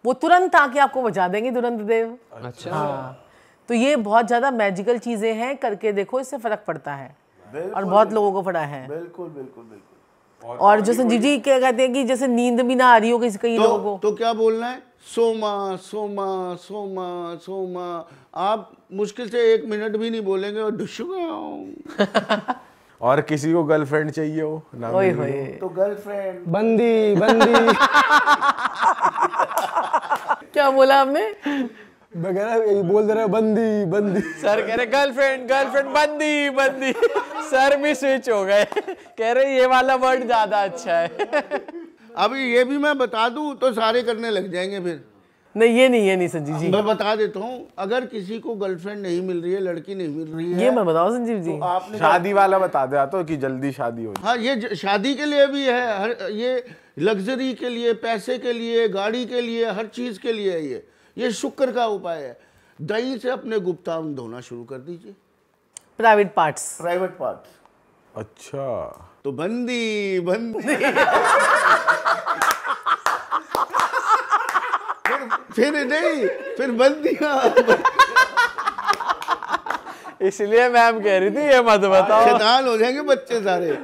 वो तुरंत आके आपको बचा देंगे, दुरंत देव। अच्छा। हाँ, तो ये बहुत ज्यादा मैजिकल चीजें हैं, करके देखो, इससे फर्क पड़ता है और बहुत लोगों को पड़ा है। बिल्कुल। और जो संजीव जी क्या कहते हैं कि जैसे नींद भी ना आ रही हो किसी कई लोगों को, तो क्या बोलना है? सोमा सोमा सोमा सोमा। आप मुश्किल से 1 मिनट भी नहीं बोलेंगे और डुशुगा। और किसी को गर्लफ्रेंड चाहिए हो ना, ओए होए, तो गर्लफ्रेंड बंदी क्या बोला आपने? वगैरह यही बोल दे रहे हैं, बंदी। सर कह रहे गर्लफ्रेंड बंदी। सर भी स्विच हो गए, कह रहे ये वाला वर्ड ज्यादा अच्छा है। अभी ये भी मैं बता दूं तो सारे करने लग जाएंगे फिर। नहीं ये नहीं संजीव जी, मैं बता देता हूँ, अगर किसी को गर्लफ्रेंड नहीं मिल रही है, लड़की नहीं मिल रही है, ये मैं बताओ संजीव जी, तो आपने शादी वाला बता दे तो कि जल्दी शादी हो जाए। हाँ, ये शादी के लिए भी है, ये लग्जरी के लिए, पैसे के लिए, गाड़ी के लिए, हर चीज के लिए है। ये शुक्र का उपाय है। दही से अपने गुप्तांग धोना शुरू कर दीजिए, प्राइवेट पार्ट्स। अच्छा, तो बंदी फिर बंदियां। इसलिए मैम कह रही थी ये मत बताओ, शैतान हो जाएंगे बच्चे सारे।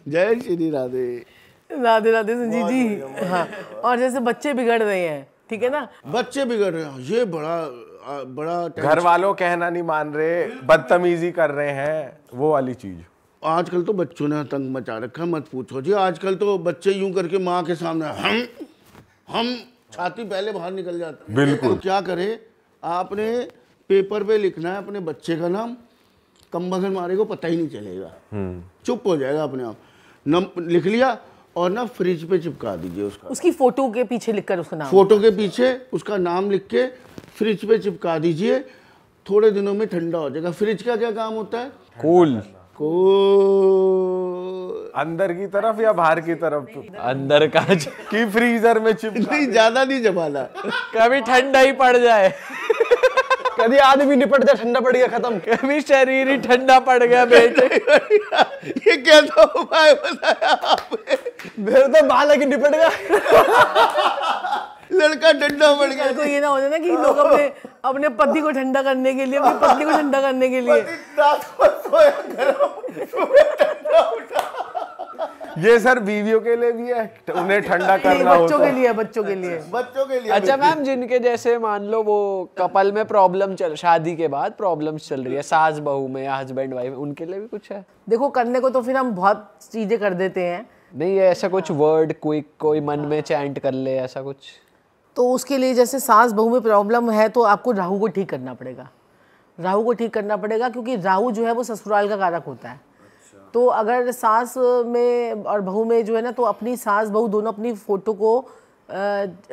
जय श्री राधे राधे संजीव जी। हाँ, और जैसे बच्चे बिगड़ रहे हैं, ठीक है ना, बच्चे बिगड़ रहे हैं, ये बड़ा घर वालों कहना नहीं मान रहे, बदतमीजी कर रहे हैं, वो वाली चीज। आजकल तो बच्चों ने तंग मचा रखा, मत पूछो जी। आजकल तो बच्चे यूं करके माँ के सामने हम छाती पहले बाहर निकल जाती है। बिल्कुल। तो क्या करे, आपने पेपर पे लिखना है अपने बच्चे का नाम, कमबख्त मारे को पता ही नहीं चलेगा, चुप हो जाएगा अपने आप। लिख लिया और ना फ्रिज पे चिपका दीजिए उसकी फोटो के पीछे लिखकर उसका नाम, फोटो के पीछे उसका नाम लिख के फ्रिज पे चिपका दीजिए। थोड़े दिनों में ठंडा हो जाएगा। फ्रिज का क्या काम होता है? कूल। अंदर की तरफ या बाहर की तरफ? अंदर का कि फ्रीजर में चिपका? नहीं, ज्यादा नहीं जमाना, कभी ठंडा ही पड़ जाए। कभी आदमी निपट जा, ठंडा पड़ गया, खत्म। कभी शरीर ही ठंडा पड़ गया बेटे। ये कैसा उपाय बताया आपने? फिर तो बाल की निपट गया। लड़का ठंडा पड़ गया। तो ये ना हो जाए ना कि लोग अपने अपने पति को ठंडा करने के लिए, अपनी पत्नी को ठंडा करने के लिए रात को सोया गरम, सुबह ठंडा उठा। ये सर बीवियों के लिए भी है, उन्हें ठंडा करना बच्चों होता के लिए, बच्चों के लिए, बच्चों के लिए। अच्छा मैम, जिनके जैसे मान लो वो कपल में प्रॉब्लम चल, शादी के बाद प्रॉब्लम्स चल रही है सास बहू में या हस्बैंड वाइफ में, उनके लिए भी कुछ है? देखो करने को तो फिर हम बहुत चीजें कर देते हैं, नहीं ये ऐसा कुछ वर्ड क्विक कोई मन में चैंट कर ले ऐसा कुछ? तो उसके लिए जैसे सास बहू में प्रॉब्लम है तो आपको राहु को ठीक करना पड़ेगा। राहु को ठीक करना पड़ेगा क्योंकि राहु जो है वो ससुराल का कारक होता है। तो अगर सास में और बहू में जो है ना, तो अपनी सास बहू दोनों अपनी फ़ोटो को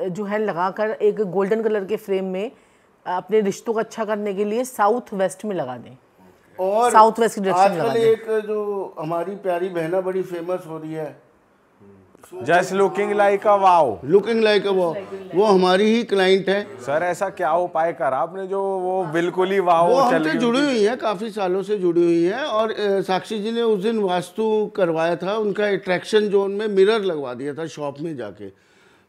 जो है लगाकर एक गोल्डन कलर के फ्रेम में अपने रिश्तों को अच्छा करने के लिए साउथ वेस्ट में लगा दें। और साउथ वेस्ट की डायरेक्शन में लगा आजकल दें। एक जो हमारी प्यारी बहना बड़ी फेमस हो रही है, just looking like a wow, looking like वो हमारी ही क्लाइंट है। सर ऐसा क्या उपाय करा आपने जो वो बिल्कुल ही वाओ वो चल हमसे गई? जुड़ी हुई है, काफ़ी सालों से जुड़ी हुई है। और साक्षी जी ने उस दिन वास्तु करवाया था, उनका अट्रैक्शन जोन में मिरर लगवा दिया था शॉप में जाके।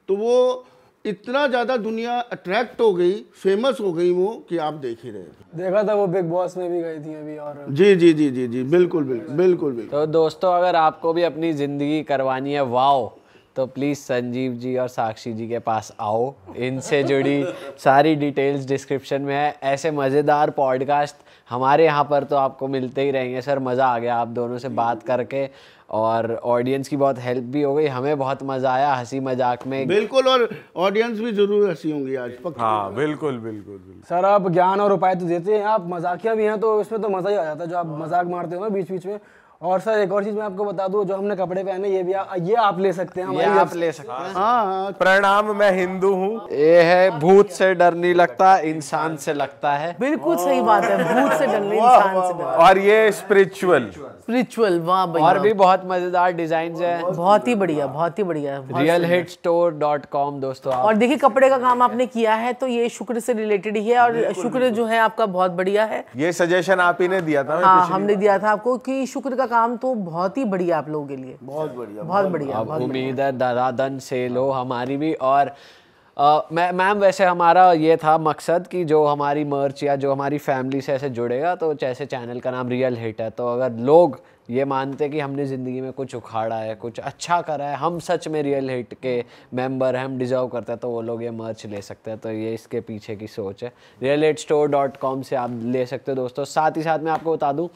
तो वो इतना ज़्यादा दुनिया अट्रैक्ट हो गई, फेमस हो गई वो, कि आप देख ही रहे थे। देखा था वो बिग बॉस में भी गई थी अभी। और जी जी जी जी जी, बिल्कुल बिल्कुल बिल्कुल बिल्कुल। तो दोस्तों अगर आपको भी अपनी ज़िंदगी करवानी है वाओ, तो प्लीज़ संजीव जी और साक्षी जी के पास आओ। इनसे जुड़ी सारी डिटेल्स डिस्क्रिप्शन में है। ऐसे मज़ेदार पॉडकास्ट हमारे यहाँ पर तो आपको मिलते ही रहेंगे। सर मज़ा आ गया आप दोनों से बात करके, और ऑडियंस की बहुत हेल्प भी हो गई, हमें बहुत मज़ा आया हंसी मजाक में। बिल्कुल, और ऑडियंस भी जरूर हंसी होंगी आज, पक्का। हाँ बिल्कुल बिल्कुल बिल्कुल। सर आप ज्ञान और उपाय तो देते हैं, आप मजाकिया भी हैं, तो इसमें तो मज़ा ही आ जाता है जो आप मजाक मारते हो ना बीच बीच में। और सर एक और चीज़ मैं आपको बता दूं, जो हमने कपड़े पहने ये भी ये आप ले सकते हैं, ये हमारी आप ले सकते हैं। हाँ, प्रणाम, मैं हिंदू हूँ। ये है भूत से डर नहीं लगता, इंसान से लगता है। बिल्कुल सही बात है, भूत से डरने इंसान से डर। और ये स्पिरिचुअल स्पिरिचुअल, वाह भैया, और भी बहुत मज़ेदार डिज़ाइन है। बहुत ही बढ़िया, बहुत ही बढ़िया। realhitstore.com दोस्तों आप। और देखिए कपड़े का काम आपने किया है तो ये शुक्र से रिलेटेड ही है, और शुक्र जो है आपका बहुत बढ़िया है। ये सजेशन आप ही ने दिया था। हाँ, हमने दिया था आपको कि शुक्र का काम तो बहुत ही बढ़िया आप लोगों के लिए, बहुत बढ़िया। बहुत बढ़िया। अब उम्मीद है दरादन सेल हो हमारी भी। और मैम वैसे हमारा ये था मकसद कि जो हमारी मर्च या जो हमारी फैमिली से ऐसे जुड़ेगा, तो जैसे चैनल का नाम रियल हिट है, तो अगर लोग ये मानते कि हमने ज़िंदगी में कुछ उखाड़ा है, कुछ अच्छा करा है, हम सच में रियल हिट के मेंबर हैं, हम डिज़र्व करते हैं, तो वो लोग ये मर्च ले सकते हैं। तो ये इसके पीछे की सोच है। realhitstore.com से आप ले सकते हो दोस्तों। साथ ही साथ मैं आपको बता दूँ,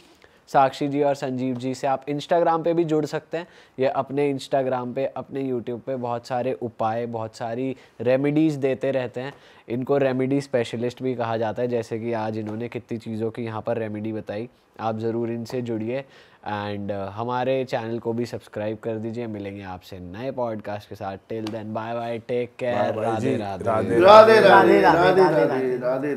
साक्षी जी और संजीव जी से आप इंस्टाग्राम पे भी जुड़ सकते हैं। ये अपने इंस्टाग्राम पे, अपने यूट्यूब पे बहुत सारे उपाय, बहुत सारी रेमेडीज़ देते रहते हैं। इनको रेमेडी स्पेशलिस्ट भी कहा जाता है, जैसे कि आज इन्होंने कितनी चीज़ों की यहाँ पर रेमेडी बताई। आप ज़रूर इनसे जुड़िए एंड हमारे चैनल को भी सब्सक्राइब कर दीजिए। मिलेंगे आपसे नए पॉडकास्ट के साथ। Till then bye bye, take care, Radhe Radhe. Radhe Radhe Radhe Radhe Radhe Radhe.